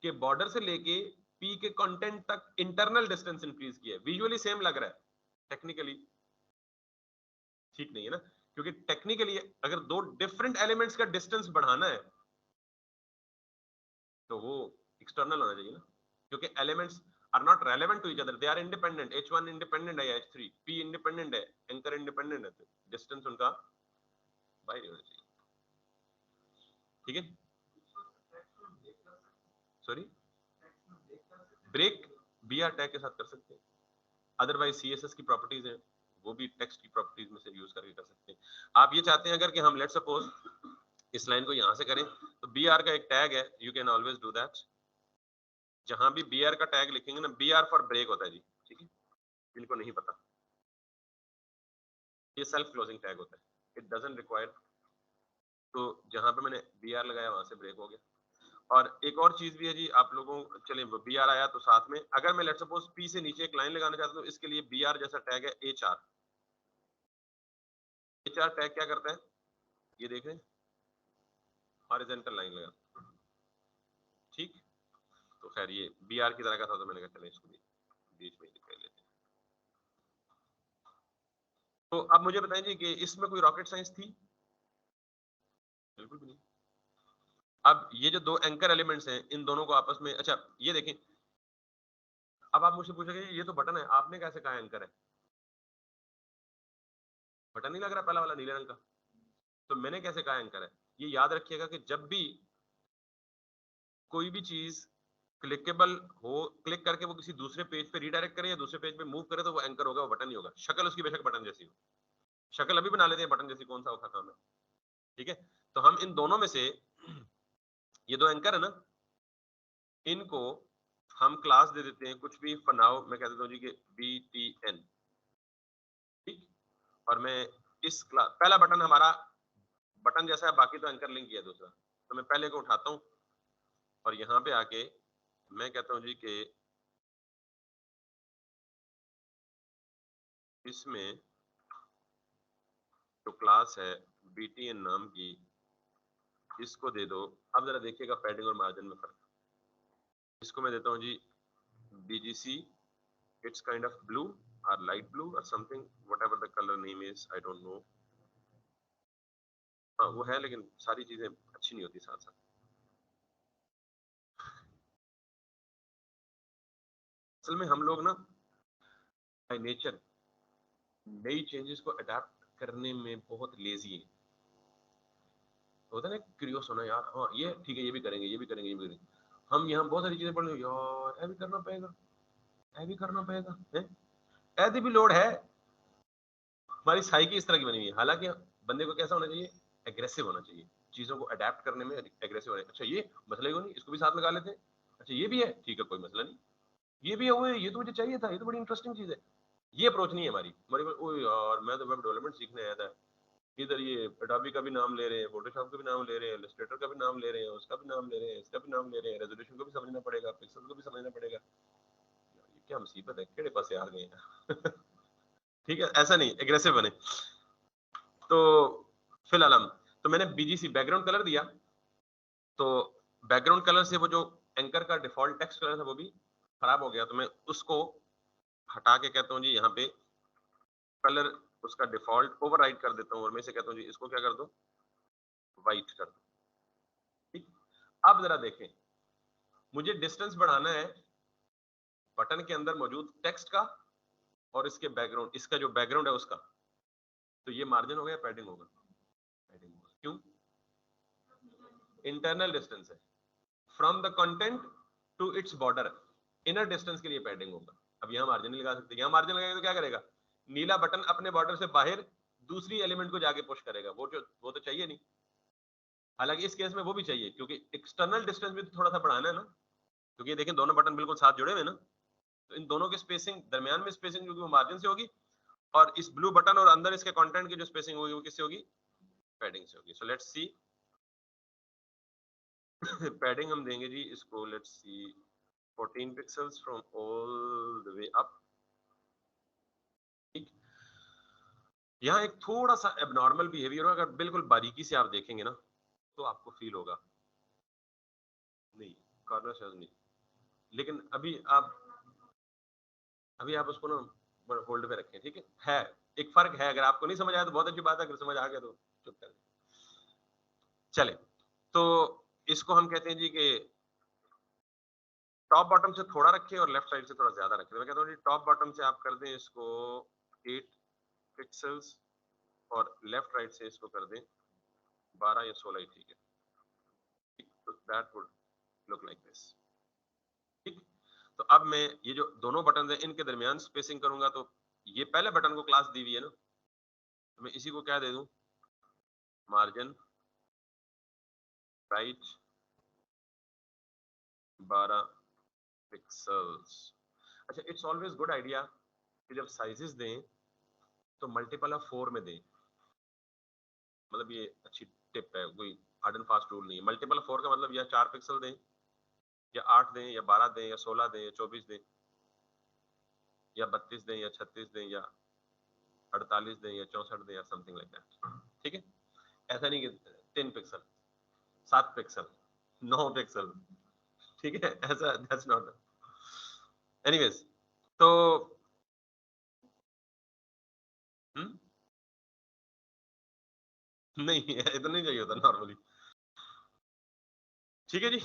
के बॉर्डर से लेके P के कंटेंट तक इंटरनल डिस्टेंस इंक्रीज किया है। विजुअली सेम लग रहा है, टेक्निकली ठीक नहीं है ना, क्योंकि टेक्निकली अगर दो डिफरेंट एलिमेंट्स का डिस्टेंस बढ़ाना है तो वो एक्सटर्नल होना चाहिए ना, क्योंकि elements are not relevant to each other, they are independent. H1 independent है या H3, P इंडिपेंडेंट है, एंकर इंडिपेंडेंट है, तो डिस्टेंस उनका बाहर होना चाहिए। ठीक है, सॉरी ब्रेक BR टैग के साथ कर सकते हैं, अदरवाइज CSS की प्रॉपर्टीज हैं वो भी टेक्स्ट की प्रॉपर्टीज में से यूज करके कर सकते हैं। आप ये चाहते हैं अगर कि हम लेट सपोज इस लाइन को यहां से करें तो BR का एक टैग है, you can always do that. जहां भी BR का टैग लिखेंगे ना, BR फॉर ब्रेक होता है जी, ठीक है, जिनको नहीं पता ये सेल्फ क्लोजिंग टैग होता है, इट डजंट रिक्वायर। तो जहां पे मैंने BR लगाया वहां से ब्रेक हो गया। और एक और चीज भी है जी, आप लोगों चलिए BR आया तो साथ में अगर मैं लेट सपोज P से नीचे एक लाइन लगाना चाहता हूं तो इसके लिए BR जैसा टैग है HR। HR टैग क्या करता है ये देख रहे हैं, हॉरिजॉन्टल लाइन लगा, ठीक। तो खैर ये BR की तरह का था तो मैंने कहा चले इसको भी बीच में लिख लेते हैं। तो अब मुझे बताएं जी कि इसमें कोई रॉकेट साइंस थी? बिल्कुल भी नहीं। अब ये जो दो एंकर एलिमेंट्स हैं इन दोनों को आपस में, अच्छा ये देखें, अब आप मुझसे पूछेंगे ये तो बटन है, आपने कैसे कहा एंकर है? बटन नहीं लग रहा पहला वाला नीले रंग का, तो मैंने कैसे कहा एंकर है? ये याद रखिएगा कि जब भी कोई भी चीज क्लिकेबल हो, क्लिक करके वो किसी दूसरे पेज पे रीडायरेक्ट करे या दूसरे पेज पे मूव करे तो वो एंकर होगा, वो बटन नहीं होगा। शक्ल उसकी बेशक बटन जैसी हो, शक्ल अभी बना लेते हैं बटन जैसी, कौन सा औखा काम है, ठीक है। तो हम इन दोनों में से ये दो एंकर है ना, इनको हम क्लास दे देते हैं कुछ भी, फॉर नाउ मैं कह देता हूँ जी कि BTN, ठीक। और मैं इस क्लास, पहला बटन हमारा बटन जैसा है, बाकी तो एंकर लिंक किया दूसरा, तो मैं पहले को उठाता हूँ और यहाँ पे आके मैं कहता हूँ जी कि इसमें जो क्लास है BTN नाम की, इसको दे दो। अब जरा देखिएगा पैडिंग और मार्जिन में फर्क, इसको मैं देता हूँ जी BGC, it's kind of blue और लाइट ब्लू और something, whatever the colour name is, I don't know. हाँ वो है लेकिन सारी चीजें अच्छी नहीं होती साथ साथ। असल में हम लोग ना बाय नेचर नई चेंजेस को अडेप्ट करने में बहुत लेजी है, होता है ना क्रियोस होना यार, हाँ ये ठीक है, ये भी करेंगे, ये भी करेंगे, ये भी करेंगे। हम यहाँ बहुत सारी चीजें पढ़ रहे यार, ये भी करना पड़ेगा, ये भी करना पड़ेगा है, ऐसी भी लोड है। हमारी साइकी इस तरह की बनी हुई है। हालांकि बंदे को कैसा होना चाहिए, एग्रेसिव होना चाहिए, चीजों को अडेप्ट करने में एग्रेसिव होना। अच्छा ये मसला ही नहीं, इसको भी साथ लगा लेते हैं, अच्छा ये भी है, ठीक है कोई मसला नहीं, ये भी है, वो ये तो मुझे चाहिए था, ये तो बड़ी इंटरेस्टिंग चीज है। ये अप्रोच नहीं है हमारी। हमारी ओ यार मैं तो वेब डेवलपमेंट सीखने आया था, इधर ये एडोबी का भी नाम ले रहे हैं, फोटोशॉप का भी नाम ले रहे हैं, इलस्ट्रेटर का भी नाम ले रहे हैं, उसका भी नाम ले रहे हैं, इसका भी नाम ले रहे हैं, रेजोल्यूशन को भी समझना पड़ेगा, पिक्सल को भी समझना पड़ेगा। ये क्या मुसीबत है, केड़े पासे आ गए हैं। ठीक है, ऐसा नहीं, एग्रेसिव बने। तो फिलहाल हम, तो मैंने BGC बैकग्राउंड कलर दिया, तो बैकग्राउंड कलर से वो जो एंकर का डिफॉल्ट टेक्स्ट कलर था वो भी खराब हो गया, तो मैं उसको हटा के कहता हूँ जी यहाँ पे कलर उसका डिफॉल्ट ओवरराइड कर देता हूँ और मैं से कहता हूँ जी इसको क्या कर दो, व्हाइट कर दो, ठीक। अब जरा देखें, मुझे डिस्टेंस बढ़ाना है बटन के अंदर मौजूद टेक्स्ट का और इसके बैकग्राउंड, इसका जो बैकग्राउंड है उसका, तो ये मार्जिन हो गया, पैडिंग होगा, पैडिंग होगा। क्यों? इंटरनल डिस्टेंस है from the content to its border, inner distance के लिए पैडिंग होगा। अब यहाँ मार्जिन नहीं लगा सकते, यहाँ मार्जिन लगाएंगे तो क्या करेगा, नीला बटन अपने बॉर्डर से बाहर दूसरी एलिमेंट को जाके पुश करेगा, वो तो चाहिए नहीं। हालांकि इस केस में वो भी चाहिए क्योंकि एक्सटर्नल डिस्टेंस भी तो थोड़ा सा बढ़ाना है ना, क्योंकि ये देखें दोनों बटन बिल्कुल साथ जुड़े हुए ना, तो इन दोनों की स्पेसिंग, दरमियान में स्पेसिंग जो कि वो मार्जिन से होगी, और इस ब्लू बटन और अंदर इसके कंटेंट की जो स्पेसिंग होगी वो किससे होगी, पैडिंग से होगी। सो लेट्स सी, पैडिंग हम देंगे जी इसको, let's see 14 pixels from all the way up, ठीक। यहाँ एक थोड़ा सा एबनॉर्मल बिहेवियर होगा, अगर बिल्कुल बारीकी से आप देखेंगे ना तो आपको फील होगा, नहीं कॉर्नर शेयर नहीं, लेकिन अभी आप उसको ना होल्ड पे रखें, ठीक है एक फर्क है, अगर आपको नहीं समझ आया तो बहुत अच्छी बात है, अगर समझ आ गया तो चुप कर चले। तो इसको हम कहते हैं जी कि टॉप बॉटम से थोड़ा रखें और लेफ्ट साइड से थोड़ा ज्यादा रखें। मैं कहता हूँ जी टॉप बॉटम से आप कर दें इसको 8 पिक्सल्स और लेफ्ट राइट से इसको कर दें 12 या 16 ही ठीक है। That would look like this. ठीक, तो अब मैं ये जो दोनों बटन हैं इनके दरमियान स्पेसिंग करूंगा, तो ये पहले बटन को क्लास दी हुई है ना, तो मैं इसी को क्या दे दूं, मार्जिन राइट 12 पिक्सल्स। अच्छा, इट्स ऑलवेज गुड आइडिया कि जब साइजेस दें तो मल्टीपल ऑफ 4 में दें, मतलब ये अच्छी टिप है, कोई हार्ड एंड फास्ट रूल नहीं है। मल्टीपल ऑफ 4 का मतलब या 4 पिक्सल दें, या 8 दें, या 12 दें, या 16 दें, या 24 दें, या 32 दें, या 36 दें, या 48 दें, या 64 दें, या समथिंग लाइक दैट। ठीक है, ऐसा नहीं कि 3 पिक्सल, 7 पिक्सल, 9 पिक्सल, ठीक है, ऐसा दैट्स नॉट। एनीवेज, तो हम्म, नहीं इतना नहीं चाहिए होता नॉर्मली। ठीक है जी,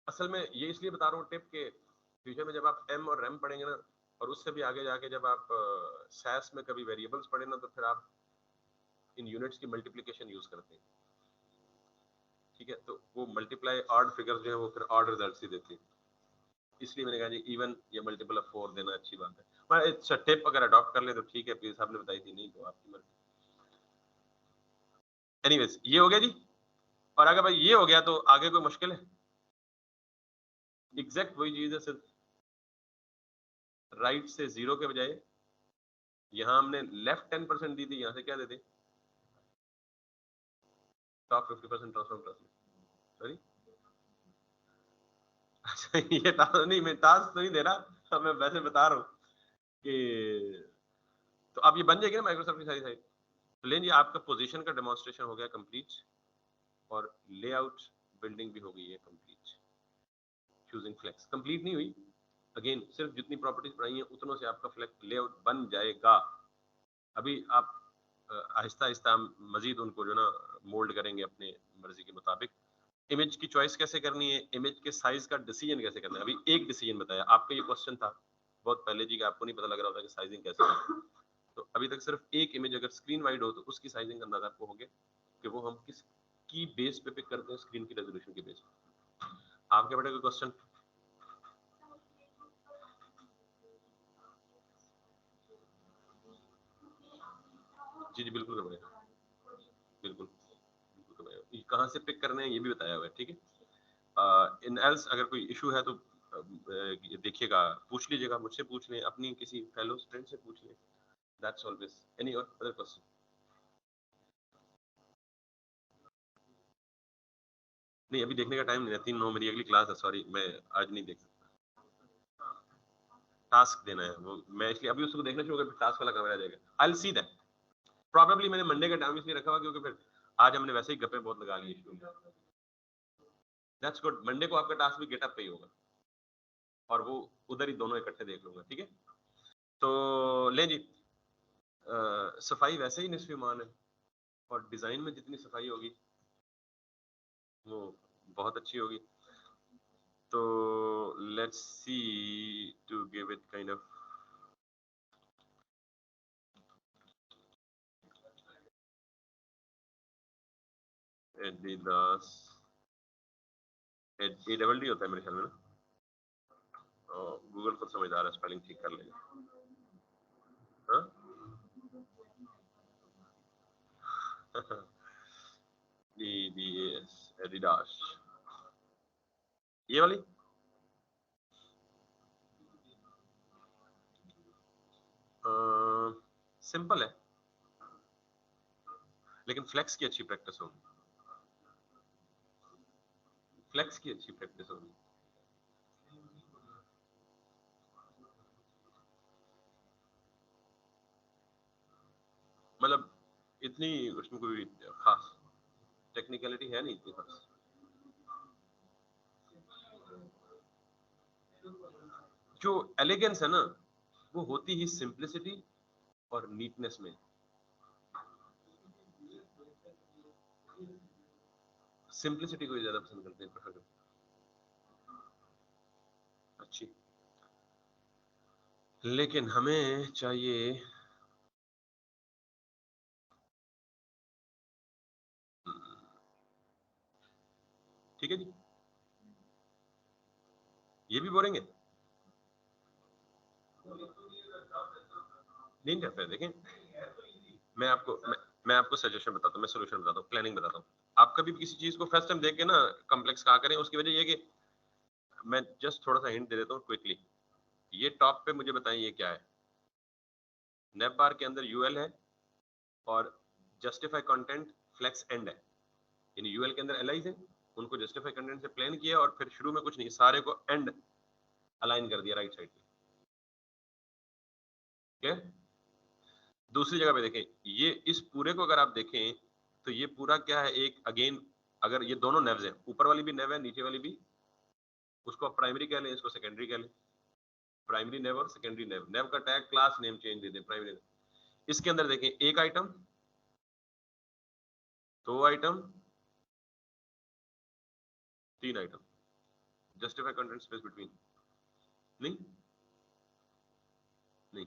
असल में ये इसलिए बता रहा हूँ टिप के, फ्यूचर में जब आप एम और रैम पढ़ेंगे ना, और उससे भी आगे जाके जब आप सैस में कभी वेरिएबल्स पढ़े ना, तो फिर आप इन यूनिट्स की मल्टीप्लिकेशन यूज करते हैं। ठीक है, तो वो मल्टीप्लाई ऑड फिगर्स जो है वो फिर ऑड रिजल्ट्स ही देती है। इसलिए मैंने कहा जी इवन या मल्टीपल ऑफ 4 देना अच्छी बात है। पर इट्स टिप, अगर अडॉप्ट कर ले तो ठीक है, पीर साहब ने बताई थी, नहीं तो आपकी मर्जी। एनीवेज, ये हो गया जी। और अगर भाई ये हो गया तो आगे कोई मुश्किल है? एग्जैक्ट वही चीज है, सिर्फ राइट से 0 के बजाय यहाँ हमने लेफ्ट 10% दी थी, यहाँ से क्या दे दे, टॉप 50% ट्रांसफॉर्म। सॉरी, अच्छा ये टास्क नहीं, मैं टास्क तो नहीं दे रहा, मैं वैसे बता रहा हूँ कि तो अब ये बन जाएगी ना माइक्रोसॉफ्ट की सारी साइट। तो लेकिन ये आपका पोजीशन का डेमोन्स्ट्रेशन हो गया कंप्लीट, और लेआउट बिल्डिंग भी हो गई है कंप्लीट। चूजिंग फ्लेक्स कंप्लीट नहीं हुई, अगेन सिर्फ जितनी प्रॉपर्टीज पढ़ाई हैं उतनों से आपका फ्लेक्स लेआउट बन जाएगा। अभी आप आहिस्ता आहिस्ता मजीद उनको जो ना मोल्ड करेंगे अपने मर्जी के मुताबिक। इमेज की चॉइस कैसे करनी है, इमेज के साइज का डिसीजन कैसे करना है, अभी एक डिसीजन बताया आपका, ये क्वेश्चन था बहुत पहले जी कि आपको नहीं पता लग रहा होता कि साइजिंग कैसे है। तो अभी तक सिर्फ एक इमेज अगर स्क्रीन वाइड हो तो उसकी साइजिंग का अंदाजा आपको हो गया कि वो हम किस की बेस पे पिक करते हैं, स्क्रीन की रेजोल्यूशन की बेस पे। आपके बेटे कोई क्वेश्चन? जी जी बिल्कुल करवाएगा, बिल्कुल बिल्कुल करवाएगा। ये कहाँ से पिक करना है ये भी बताया हुआ है, ठीक है। इन एल्स अगर कोई इशू है तो देखिएगा, पूछ लीजिएगा, मुझसे पूछ लें, अपनी किसी फेलो फ्रेंड से पूछ लें। That's always any other question? नहीं अभी देखने का टाइम नहीं है, 3-9 मेरी अगली क्लास है, सॉरी मैं आज नहीं देख सकता। टास्क देना है वो, मैं इसलिए अभी उसको देखना शुरू कर, टास्क वाला कवर आ जाएगा, I will see that. Probably मैंने मंडे का टाइम इसलिए रखा हुआ क्योंकि फिर आज हमने वैसे ही गप्पे बहुत लगा लिए शुरू में। दैट्स गुड, मंडे को आपका टास्क भी गेटअप पे ही होगा, और वो उधर ही दोनों इकट्ठे देख लूंगा, ठीक है। तो ले जी, सफाई वैसे ही निस्फ ईमान है, और डिजाइन में जितनी सफाई होगी वो बहुत अच्छी होगी। तो let's see to give it kind of Adidas, a double D होता है मेरे ख्याल में ना, और गूगल खुद समझदार है, स्पेलिंग ठीक कर लेगा। हाँ एडीएस, एडिडास, ये वाली सिंपल है, लेकिन फ्लेक्स की अच्छी प्रैक्टिस होगी, फ्लेक्स की अच्छी प्रैक्टिस होगी। मतलब इतनी उसमें कोई खास टेक्निकलिटी है नहीं इतनी खास। जो एलिगेंस है ना वो होती ही सिंप्लिसिटी और नीटनेस में। सिंप्लिसिटी को ज्यादा पसंद करते हैं, प्रेफर करते हैं अच्छी, लेकिन हमें चाहिए ठीक है जी, ये भी बोरेंगे नहीं जाता है। देखें मैं आपको सजेशन बताता हूँ, मैं सोल्यूशन बताता हूँ, प्लानिंग बताता हूँ। आप कभी भी किसी चीज को फर्स्ट टाइम देख के ना कॉम्प्लेक्स कहा करें, उसकी वजह ये कि मैं जस्ट थोड़ा सा हिंट दे देता हूँ क्विकली। ये टॉप पे मुझे बताएं ये क्या है। नेव बार के अंदर यूएल है और जस्टिफाई कंटेंट फ्लेक्स एंड है, यानी यूएल के अंदर एलाइज है, उनको जस्टिफाई कंटेंट से प्लान किया और फिर शुरू में कुछ नहीं, सारे को एंड अलाइन कर दिया राइट साइड पे। ठीक है, दूसरी जगह पे देखें, ये इस पूरे को अगर आप देखें तो ये पूरा क्या है, एक अगेन अगर ये दोनों नेव्स हैं, ऊपर वाली भी नेव है नीचे वाली भी, उसको आप प्राइमरी कह लें, इसको सेकेंडरी कह लें। प्राइमरी नेव और सेकेंडरी नेव, नेव का टैग क्लास नेम चेंज दे दें प्राइमरी। इसके अंदर देखें एक आइटम, दो आइटम, तीन item, justify content space between. नहीं नहीं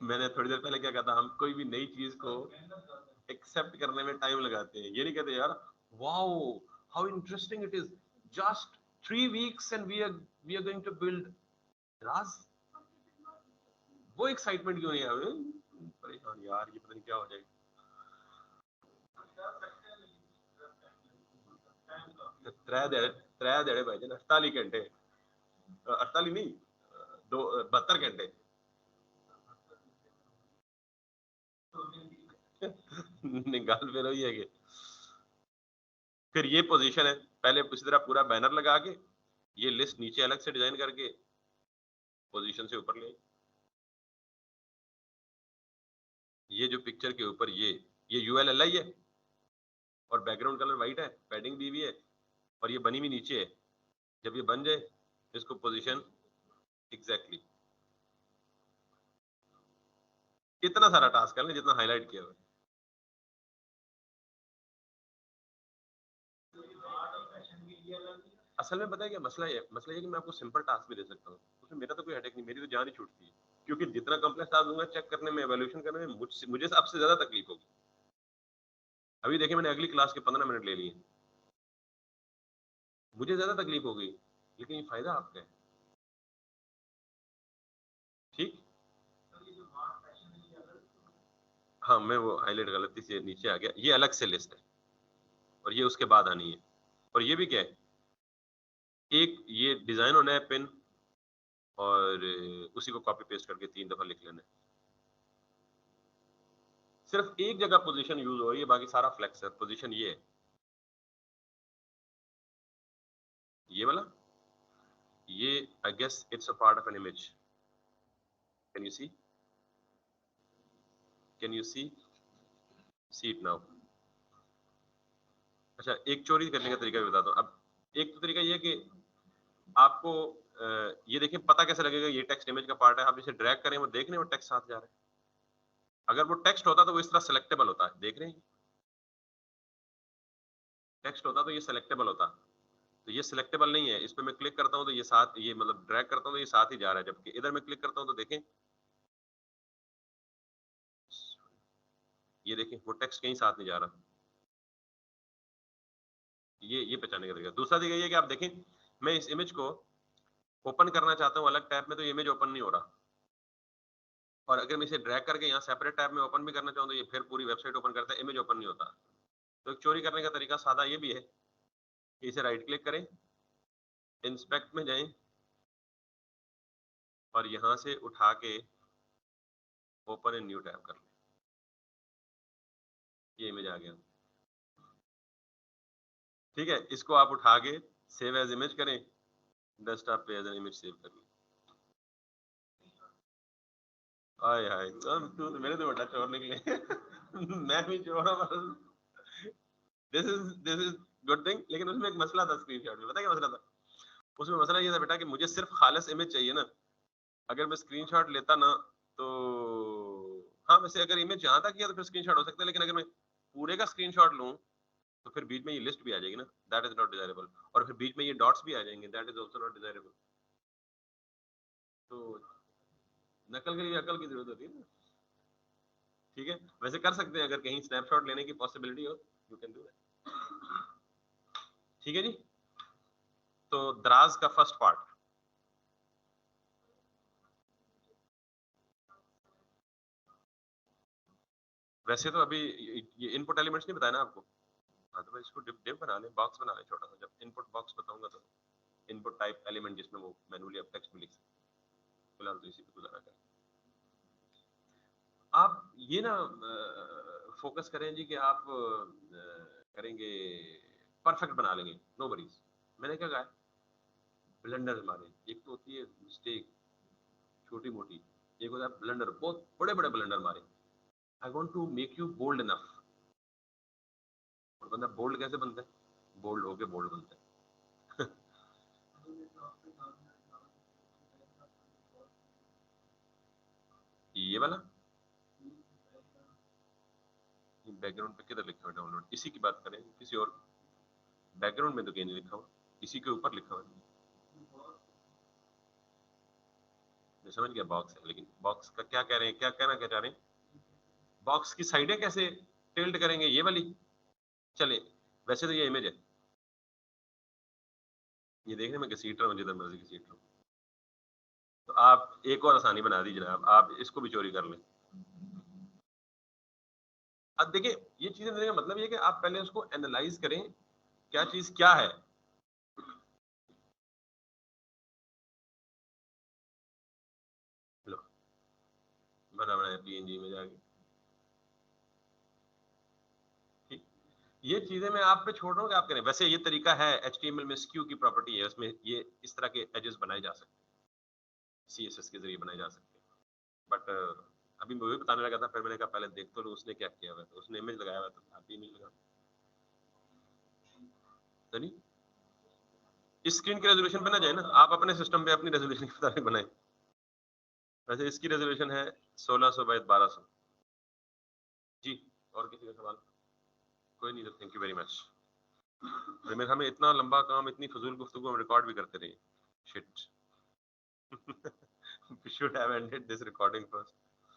मैंने थोड़ी देर पहले क्या कहा था, हम कोई भी नई चीज को एक्सेप्ट करने में टाइम लगाते हैं, ये नहीं कहते यार wow how interesting it is, just 3 weeks and we are going to build राज। वो एक्साइटमेंट क्यों नहीं है हमें, परेशान यार, ये पता नहीं क्या हो जाएगा। त्रै देड़े भाई जन 48 घंटे, 48 नहीं, 72 घंटे निकाल फिर वही है कि फिर ये पोजीशन है, पहले इसी तरह पूरा बैनर लगा के ये लिस्ट नीचे अलग से डिजाइन करके पोजीशन से ऊपर ले, ये जो पिक्चर के ऊपर ये ULLI है और बैकग्राउंड कलर वाइट है, पैडिंग दी हुई है और ये बनी हुई नीचे है। जब ये बन जाए इसको पोजीशन एग्जैक्टली इतना सारा टास्क कर लें जितना हाईलाइट किया हुआ है। असल में पता है क्या मसला है, मसला ये कि मैं आपको सिंपल टास्क भी दे सकता हूँ, उसमें मेरा तो कोई हेडेक नहीं, मेरी तो जान ही छूटती है, क्योंकि जितना कॉम्प्लेक्स टास्क दूंगा चेक करने में, एवोल्यूशन करने में मुझे सबसे ज्यादा तकलीफ होगी। अभी देखिए मैंने अगली क्लास के 15 मिनट ले लिए, मुझे ज्यादा तकलीफ हो गई, लेकिन ये फायदा आपका है। ठीक, हाँ मैं वो हाईलाइट गलती से नीचे आ गया, ये अलग से लिस्ट है और ये उसके बाद आनी है। और ये भी क्या है, एक ये डिजाइन होना है पिन और उसी को कॉपी पेस्ट करके 3 दफा लिख लेना है। सिर्फ एक जगह पोजीशन यूज हो रही है, बाकी सारा फ्लेक्स है। पोजीशन ये है, ये वाला, ये I guess it's a part of an image. Can you see, can you see it now. अच्छा एक चोरी करने का तरीका भी बताता हूँ। अब एक तो तरीका ये है कि आपको ये देखिए पता कैसे लगेगा ये टेक्स्ट इमेज का पार्ट है, आप इसे ड्रैग करें वो देख रहे हैं वो टेक्स्ट साथ जा रहा है। अगर वो टेक्स्ट होता तो वो इस तरह सेलेक्टेबल होता है, देख रहे हैं, टेक्स्ट होता तो ये सेलेक्टेबल होता, तो ये सिलेक्टेबल नहीं है। इस पे मैं क्लिक करता हूँ तो ये साथ, ये मतलब ड्रैग करता हूँ तो ये साथ ही जा रहा है, जबकि इधर मैं क्लिक करता हूँ तो देखें, ये देखें वो टेक्स्ट कहीं साथ नहीं जा रहा। ये पहचानने का तरीका। दूसरा तरीका ये कि आप देखें मैं इस इमेज को ओपन करना चाहता हूँ अलग टैब में, तो ये इमेज ओपन नहीं हो रहा, और अगर मैं इसे ड्रैग करके यहाँ सेपरेट टैब में ओपन भी करना चाहूँ तो ये फिर पूरी वेबसाइट ओपन करता है, इमेज ओपन नहीं होता। तो एक चोरी करने का तरीका सादा ये भी है कि इसे राइट क्लिक करें, इंस्पेक्ट में जाएं और यहाँ से उठा के ओपन ए न्यू टैब कर लें, ये इमेज आ गया। ठीक है, इसको आप उठा के सेव एज इमेज करें, डेस्कटॉप पे एज एन इमेज सेव कर लें। आय हाय तू तो मेरे तो बड़ा चोर निकले मैं भी चोर हूं। दिस इज गुड थिंग, लेकिन उसमें एक मसला था स्क्रीनशॉट में, पता क्या मसला था? उसमें मसला ये था बेटा कि मुझे सिर्फ खालिस इमेज चाहिए ना। अगर मैं स्क्रीनशॉट लेता ना तो हाँ, वैसे अगर इमेज यहाँ तक किया तो फिर स्क्रीनशॉट हो सकता है, लेकिन अगर मैं पूरे का स्क्रीनशॉट लूं तो फिर बीच में ये लिस्ट भी आ जाएगी ना, दैट इज नॉट डिजायरेबल, और फिर बीच में ये डॉट्स भी आ जाएंगे, that is also not desirable. तो नकल के लिए अकल की जरूरत होती है ना। ठीक है, वैसे कर सकते हैं, अगर कहीं स्नैपशॉट लेने की पॉसिबिलिटी हो, यू कैन डू दैट। ठीक है जी। तो दराज का फर्स्ट पार्ट, वैसे तो अभी ये इनपुट एलिमेंट्स नहीं बताया ना आपको, हाँ तो मैं इसको डिव बना ले, बॉक्स बना ले छोटा सा, जब इनपुट बॉक्स बताऊंगा तो इनपुट टाइप एलिमेंट जिसमें वो मैनुअली अब टेक्स्ट में लिख सकते, फिलहाल तो इसी पे गुजारा करें। आप ये ना फोकस करें जी कि आप करेंगे परफेक्ट बना लेंगे, नो वरीज। मैंने क्या कहा, ब्लंडर मारे, एक तो होती है मिस्टेक छोटी मोटी, एक होता है ब्लंडर, बहुत बड़े बड़े ब्लंडर मारे। I want to make you bold enough. और बंदा बोल्ड कैसे बनता है, बोल्ड होके बोल्ड बनता है। ये वाला बैकग्राउंड पे किधर लिखा हुआ डाउनलोड, इसी की बात करें किसी और, बैकग्राउंड में तो कहीं नहीं लिखा हुआ, इसी के ऊपर लिखा हुआ है। मैं समझ गया बॉक्स है, लेकिन बॉक्स का क्या कह रहे हैं, क्या कहना क्या चाह रहे हैं, बॉक्स की साइडें कैसे टिल्ट करेंगे, ये वाली चले। वैसे तो ये इमेज है, ये देखने में घसीट रहा हूँ जिधर मर्जी घसीट रहा हूँ, तो आप एक और आसानी बना दी जनाब, आप इसको भी चोरी कर लें। अब देखिए ये चीजें देने का मतलब ये कि आप पहले उसको एनालाइज करें, क्या चीज क्या है। लो बना बनाया पीएनजी में जाके, ठीक। ये चीजें मैं आप पे छोड़ रहा हूँ कि आप करें। वैसे ये तरीका है, एचटीएमएल में स्क्यू की प्रॉपर्टी है, उसमें ये इस तरह के एजेस बनाए जा सकते हैं, सीएसएस के जरिए बनाए जा सकते हैं। बट अभी मैं वही बताने लगा था, फिर मैंने कहा पहले देख तो लो उसने क्या किया हुआ है, तो उसने इमेज लगाया हुआ है, तो आप भी इमेज लगा तो नहीं। इस स्क्रीन के रेजोल्यूशन पे ना जाए ना, आप अपने सिस्टम पे अपनी रेजोल्यूशन के मुताबिक बनाए। वैसे इसकी रेजोल्यूशन है 1600 बाय 1200 जी। और किसी का सवाल, कोई नहीं, तो थैंक यू वेरी मच। हमें इतना लंबा काम, इतनी फजूल गुफ्तगू हम रिकॉर्ड भी करते रहे, shit. We should have ended this recording first.